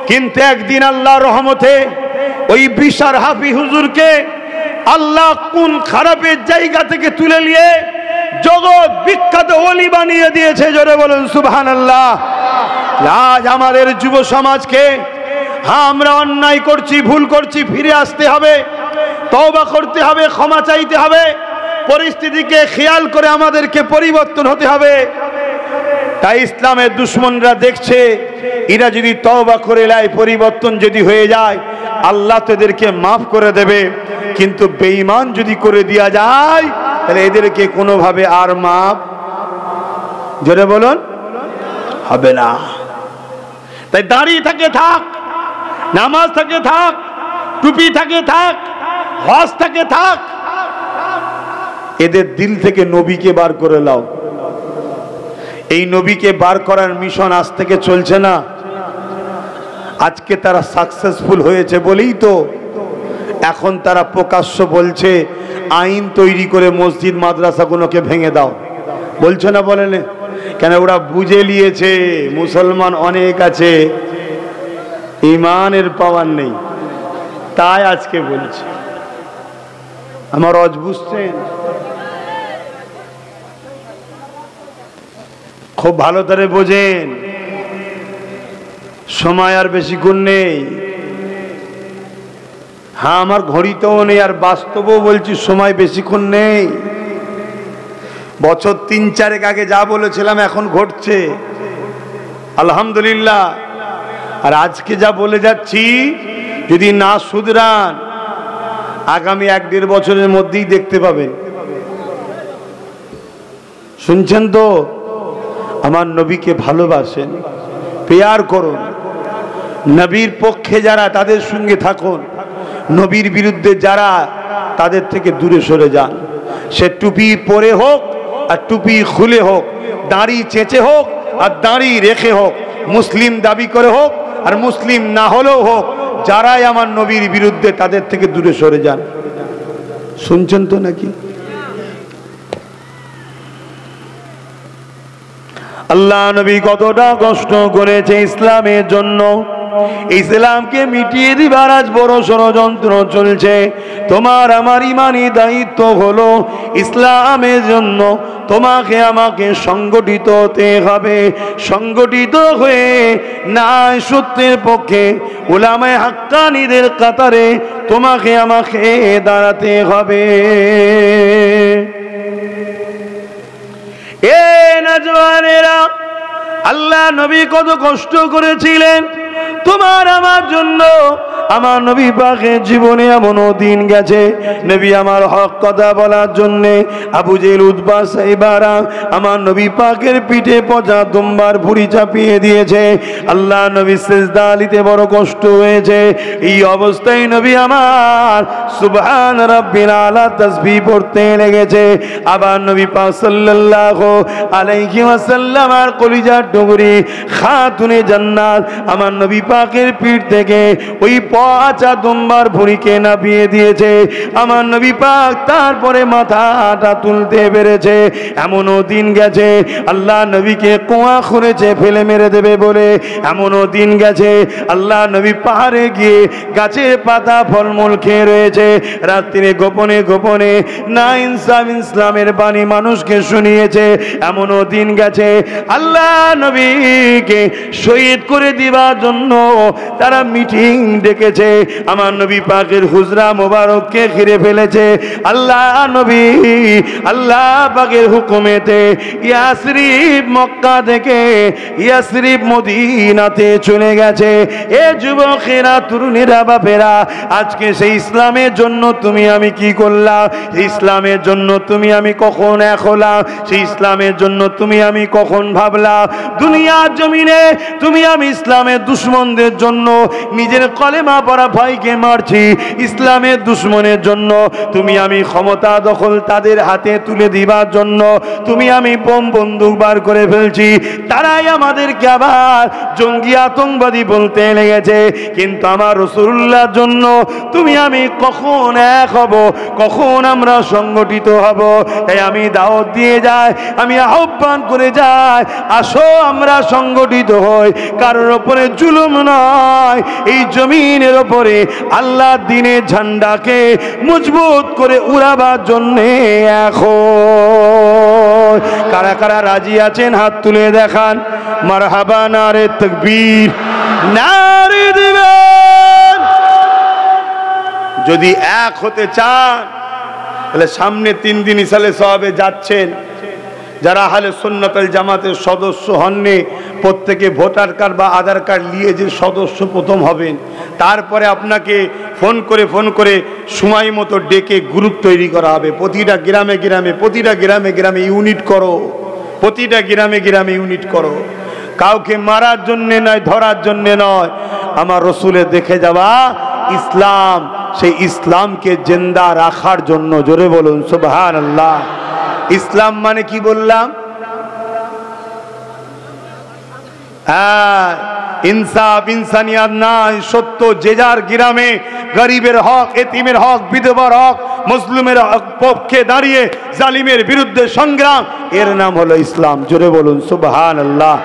কিন্তু একদিন আল্লাহর রহমতে ওই বিশার হাফি হুজুরকে আল্লাহ কোন খারাপের জায়গা থেকে তুলে নিয়ে জগৎ বিখ্যাত ওলি বানিয়ে দিয়েছে। জোরে বলুন সুবহানাল্লাহ। আজ আমাদের যুব সমাজকে, হ্যাঁ আমরা অন্যায় করছি, ভুল করছি, ফিরে আসতে হবে, তওবা করতে হবে, ক্ষমা চাইতে হবে, পরিস্থিতিকে খেয়াল করে আমাদেরকে পরিবর্তন হতে হবে। তাই ইসলামের দুশমনরা দেখছে এরা যদি তওবা করে নেয়, পরিবর্তন যদি হয়ে যায়, আল্লাহ তো এদেরকে মাফ করে দেবে। কিন্তু বেঈমান যদি করে দেয়া যায় তাহলে এদেরকে কোনোভাবে আর মাফ, জোরে বলুন, হবে না। তাই দাঁড়িয়ে থাকে থাক, নামাজ থাকে থাক, টুপি থাকে থাক, হজ থাকে থাক, এদের দিল থেকে নবীকে বার করে নাও। এই নবীকে বার করার মিশন আজ থেকে চলছে না, আজকে তারা সাকসেসফুল হয়েছে বলেই তো এখন তারা প্রকাশ্য বলছে আইন তৈরি করে মসজিদ মাদ্রাসাগুলোকে ভেঙে দাও। বলছে না? বলেন কেন? ওরা বুঝে নিয়েছে মুসলমান অনেক আছে, ইমানের পাওয়ার নেই, তাই আজকে বলছে। আমার রজ বুঝছেন? খুব ভালো করে বোঝেন, সময় আর বেশিক্ষণ নেই। হ্যাঁ, আমার ঘড়িতেও নেই, আর বাস্তবও বলছি সময় বেশিক্ষণ নেই। বছর 3-4 আগে যা বলেছিলাম এখন ঘটছে, আলহামদুলিল্লাহ। আর আজকে যা বলে যাচ্ছি যদি না শুধরান, আগামী 1-1.5 বছরের মধ্যেই দেখতে পাবেন। শুনছেন তো? আমার নবীকে ভালোবাসেন, পেয়ার করুন, নবীর পক্ষে যারা তাদের সঙ্গে থাকুন, নবীর বিরুদ্ধে যারা তাদের থেকে দূরে সরে যান। সে টুপি পরে হোক আর টুপি খুলে হোক, দাড়ি চেঁচে হোক আর দাড়ি রেখে হোক, মুসলিম দাবি করে হোক আর মুসলিম না হলেও হোক, যারাই আমার নবীর বিরুদ্ধে তাদের থেকে দূরে সরে যান। শুনছেন তো নাকি? আল্লাহ নবী কতটা কষ্ট করেছে ইসলামের জন্য, ইসলামকে মিটিয়ে দিবার আজ বড় ষড়যন্ত্র চলছে। তোমার আমার ইমানি দায়িত্ব হলো ইসলামের জন্য তোমাকে আমাকে সংগঠিত হতে হবে। সংগঠিত হয়ে ন্যায় সত্যের পক্ষে উলামায়ে হাক্কানীদের কাতারে তোমাকে আমাকে দাঁড়াতে হবে। এ নওজওয়ানেরা, আল্লাহ নবী কত কষ্ট করেছিলেন তোমার আমার জন্য। আমার নবী পাকের জীবনে এমনও দিন গেছে, নবী আমার হক কথা বলার জন্যে আবু জেহেল, উতবা, সাইবারা আমার নবী পাকের পিঠে পচা দুম্বার ভুঁড়ি চাপিয়ে দিয়েছে। আল্লাহ নবী সিজদা দিতে বড় কষ্ট হয়েছে। এই অবস্থায় নবী আমার সুবহান রাব্বিল আলা তাসবিহ পড়তে লেগেছে। আবার নবী পাক সাল্লাল্লাহু আলাইহি ওয়াসাল্লাম আর কলিজার টুকরি খাতুনে জান্নাত আমার নবী পাকের পিঠ থেকে ওই পচা দুম্বার ভুঁড়িকে নাপিয়ে দিয়েছে। আমার নবী পাক তারপরে মাথাটা তুলতে পেরেছে। এমনও দিন গেছে আল্লাহ নবীকে কোয়া খুঁড়েছে ফেলে মেরে দেবে বলে। এমনও দিন গেছে আল্লাহ নবী পাহাড়ে গিয়ে গাছের পাতা ফলমূল খেয়ে রয়েছে। রাত্রিরে গোপনে গোপনে না ইনসাফ ইসলামের বাণী মানুষকে শুনিয়েছে। এমনও দিন গেছে আল্লাহ নবীকে শহীদ করে দিবার জন্য তারা মিটিং ডেকেছে। আমার নবী পাকের হুজরা মোবারককে ঘিরে ফেলেছে। আল্লাহ নবী আল্লাহ পাকের হুকুমেতে ইয়াসরিব মক্কা থেকে ইয়াসরিব মদিনাতে চলে গেছে। এ যুবকেরা, তরুণীরা, বাপেরা, আজকে সেই ইসলামের জন্য তুমি আমি কি করলাম? সেই ইসলামের জন্য তুমি আমি কখন এক হলাম? সেই ইসলামের জন্য তুমি আমি কখন ভাবলাম? দুনিয়ার জমিনে তুমি আমি ইসলামের দুশ্মনদের জন্য নিজের কলেমা পড়া ভাইকে মারছি। ইসলামের দুশ্মনের জন্য তুমি আমি ক্ষমতা দখল তাদের হাতে তুলে দিবার জন্য তুমি আমি বোম বন্দুক বার করে ফেলছি। তারাই আমাদেরকে আবার জঙ্গি আতঙ্কবাদী বলতে লেগেছে। কিন্তু আমার রাসূলুল্লাহর জন্য তুমি আমি কখন এক হব, কখন আমরা সংগঠিত হব? তাই আমি দাওয়াত দিয়ে যাই, আমি আহ্বান করে যাই, আসো আমরা সংগঠিত হই। কারোর ওপরে জুলুম নয়, এই জমিনের ওপরে আল্লাহ দ্বীনের ঝান্ডাকে মজবুত করে উড়াবার জন্যে এখন কারা কারা রাজি আছেন হাত তুলে দেখান। মারহাবা, নারে তাকবীর, নারে দিবেন। যদি এক হতে চান তাহলে সামনে 3 দিন ইসালে সওয়াবে যাচ্ছেন। যারা আহলে সুন্নাত ওয়াল জামাতের সদস্য হননি, প্রত্যেকে ভোটার কার্ড বা আধার কার্ড নিয়ে যে সদস্য প্রথম হবেন, তারপরে আপনাকে ফোন করে সময় মতো ডেকে গ্রুপ তৈরি করা হবে। প্রতিটা গ্রামে গ্রামে ইউনিট করো, প্রতিটা গ্রামে গ্রামে ইউনিট করো। কাউকে মারার জন্যে নয়, ধরার জন্যে নয়, আমার রসুলের দেখে যাওয়া ইসলাম, সেই ইসলামকে জিন্দা রাখার জন্য। জোরে বলুন সুবহানাল্লাহ। ইসলাম মানে কি বললাম? হ্যাঁ, ইনসাফ, ইনসানিয়াত নাই, সত্য, যে যার গ্রামে গরিবের হক, এতিমের হক, বিধবার হক, মুসলিমের পক্ষে দাঁড়িয়ে জালিমের বিরুদ্ধে সংগ্রাম, এর নাম হলো ইসলাম। জোরে বলুন সুবহানাল্লাহ।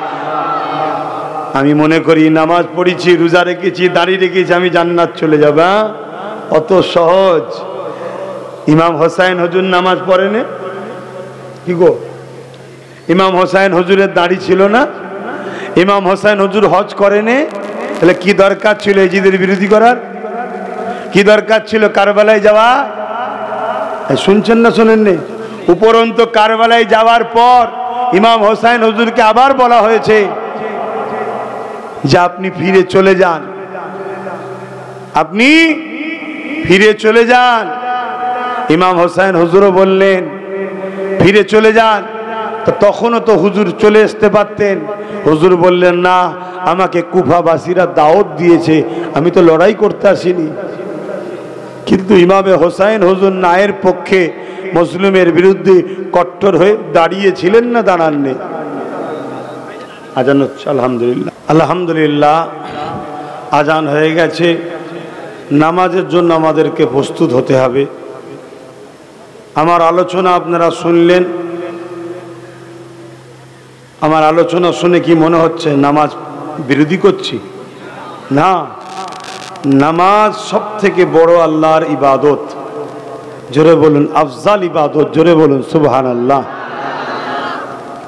আমি মনে করি নামাজ পড়েছি, রোজা রেখেছি, দাড়ি রেখেছি, আমি জান্নাত চলে যাব? অত সহজ? ইমাম হোসাইন হুজুর নামাজ পড়েনি? কি গো, ইমাম হোসাইন হুজুরের দাড়ি ছিল না? ইমাম হোসাইন হুজুর হজ করেনি? তাহলে কি দরকার ছিল এজিদের বিরোধী করার? কি দরকার ছিল কারবালায় যাওয়া? শুনছেন না শোনেননি? উপরন্তু কারবালায় যাওয়ার পর ইমাম হোসাইন হুজুরকে আবার বলা হয়েছে যে আপনি ফিরে চলে যান, আপনি ফিরে চলে যান। ইমাম হোসাইন হুজুরও বললেন ফিরে চলে যান। তো তখনও তো হুজুর চলে আসতে পারতেন। হুজুর বললেন না, আমাকে কুফাবাসীরা দাওয়াত দিয়েছে, আমি তো লড়াই করতে আসিনি। কিন্তু ইমামে হোসাইন হুজুর ন্যায়ের পক্ষে মুসলিমের বিরুদ্ধে কট্টর হয়ে দাঁড়িয়েছিলেন না দাঁড়াননি? আজান হচ্ছে, আলহামদুলিল্লাহ, আলহামদুলিল্লাহ। আজান হয়ে গেছে। নামাজের জন্য আমাদেরকে প্রস্তুত হতে হবে। আমার আলোচনা আপনারা শুনলেন। আমার আলোচনা শুনে কি মনে হচ্ছে নামাজ বিরোধী করছি? না, নামাজ সব থেকে বড় আল্লাহর ইবাদত। জোরে বলুন আফজাল ইবাদত, জোরে বলুন সুবহানাল্লাহ।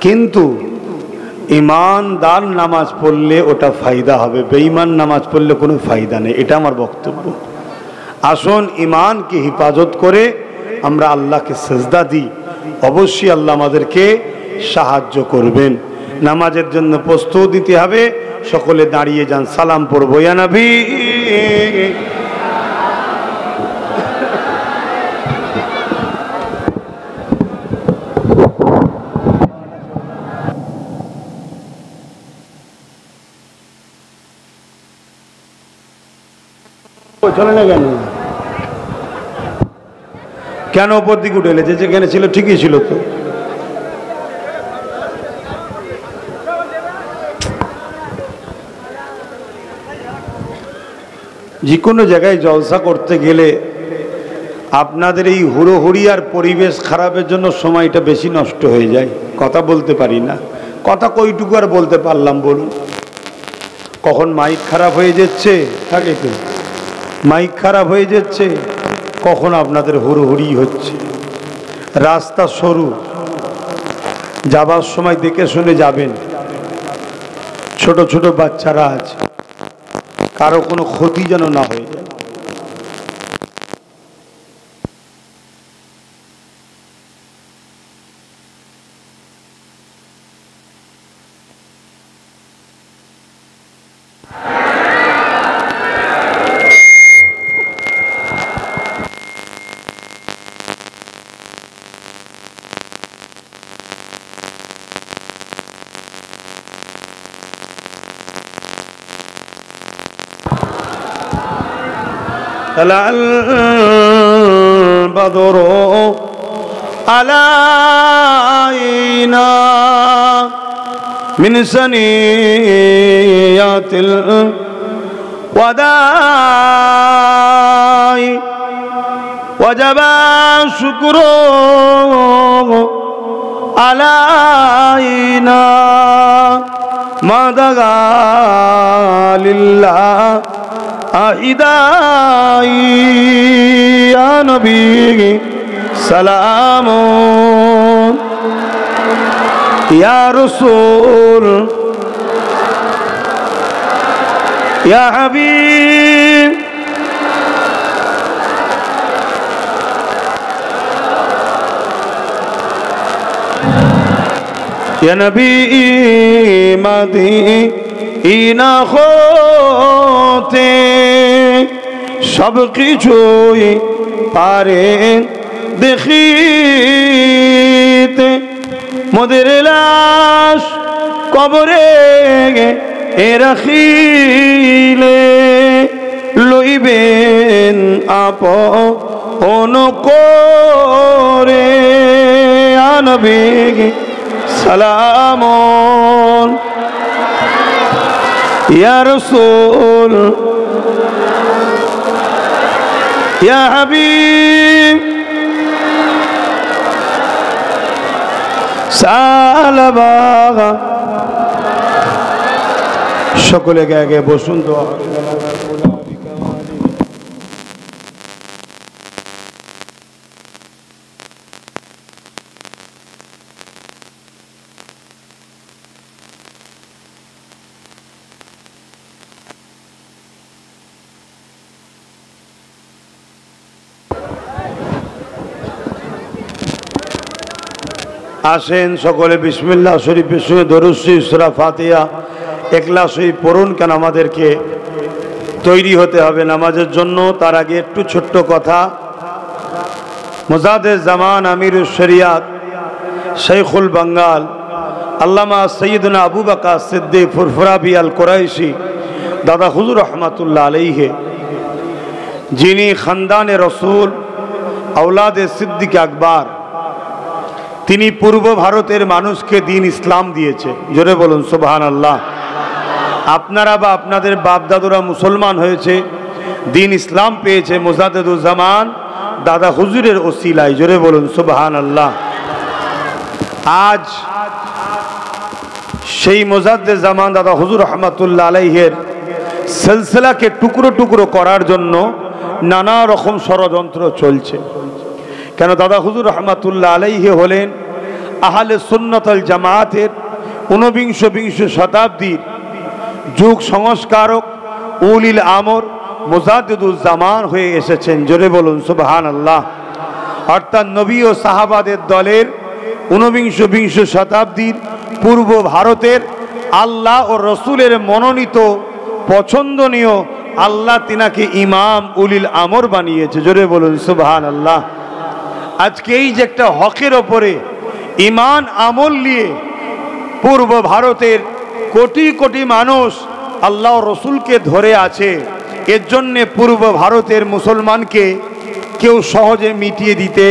কিন্তু ইমানদার নামাজ পড়লে ওটা ফায়দা হবে, বেঈমান নামাজ পড়লে কোনো ফায়দা নেই। এটা আমার বক্তব্য। আসুন ইমানকে হেফাজত করে আমরা আল্লাহকে সিজদা দিই, অবশ্যই আল্লাহ আমাদেরকে সাহায্য করবেন। নামাজের জন্য প্রস্তুত দিতে হবে। সকলে দাঁড়িয়ে যান, সালাম পড়বো। ইয়া নবী চলে না কেন? কেন উপর দিকে উঠে এলেছে? যেখানে ছিল ঠিকই ছিল তো। যে কোনো জায়গায় জলসা করতে গেলে আপনাদের এই হুড়োহুড়ি আর পরিবেশ খারাপের জন্য সময়টা বেশি নষ্ট হয়ে যায়, কথা বলতে পারি না। কথা কইটুকু আর বলতে পারলাম বলুন? কখন মাইক খারাপ হয়ে যাচ্ছে, থাকে তো মাইক খারাপ হয়ে যাচ্ছে, কখন আপনাদের হুড়োহুড়ি হচ্ছে। রাস্তা সরু, যাবার সময় দেখে শুনে যাবেন। ছোট ছোট বাচ্চারা আছে, কারো কোনো ক্ষতি যেন না হয়ে যায়। طلع البدر علينا من ثنيات الوداع وجب الشكر علينا ما دعا لله أهداي يا نبي سلام يا رسول يا حبيب يا نبي مدينة خوتي সব কিছুই পারেন দেখিতে, মোদের লাশ কবরে রাখিলে লইবেন আপন করে নবী সালাম ইয়া রাসূল ইয়া হাবিব সালাবা। সকলে গে বসুন তো। আসেন সকলে বিসমিল্লাহ শরীফের সঙ্গে দরুদ শরীফ সূরা ফাতিহা ইখলাস শরীফ পড়ুন, কেন আমাদেরকে তৈরি হতে হবে নামাজের জন্য। তার আগে একটু ছোট্ট কথা, মুজাদ্দিদ জামান আমিরুশ শরিয়াত শাইখুল বাঙ্গাল আল্লামা সৈয়দনা আবু বকর সিদ্দিক ফুরফুরাবি আল কুরাইশি দাদা হুজুর রহমাতুল্লাহ আলাইহি, যিনি খানদানে রসুল আওলাদে সিদ্দিক আকবর, তিনি পূর্ব ভারতের মানুষকে দিন ইসলাম দিয়েছে। জোরে বলুন সুবহানাল্লাহ। আপনারা বা আপনাদের বাপ দাদুরা মুসলমান হয়েছে, দিন ইসলাম পেয়েছে মুজাদ্দিদুজ্জামান দাদা হুজুরের ওসিলায়। জোরে বলুন সুবহানাল্লাহ। আজ সেই মুজাদ্দিদুজ্জামান দাদা হুজুর রহমাতুল্লাহ আলাইহির সিলসিলাকে টুকরো টুকরো করার জন্য নানা রকম ষড়যন্ত্র চলছে। কেন দাদা হুজুর রহমাতুল্লাহ আলাইহি হলেন আহলে সুন্নাত ওয়াল জামাতের ঊনবিংশ শতাব্দীর যুগ সংস্কারক, উলিল আমর, মুজাদ্দিদুজ্জামান হয়ে এসেছেন। জোরে বলুন সুবহানাল্লাহ। অর্থাৎ নবী ও সাহাবাদের দলের ঊনবিংশ শতাব্দীর পূর্ব ভারতের আল্লাহ ও রসুলের মনোনীত পছন্দনীয়, আল্লাহ তিনাকে ইমাম উলিল আমর বানিয়েছে। জোরে বলুন সুবহানাল্লাহ। আজকে এই যে একটা হকের ওপরে ইমান আমল নিয়ে পূর্ব ভারতের কোটি কোটি মানুষ আল্লাহ রসুলকে ধরে আছে, এর জন্যে পূর্ব ভারতের মুসলমানকে কেউ সহজে মিটিয়ে দিতে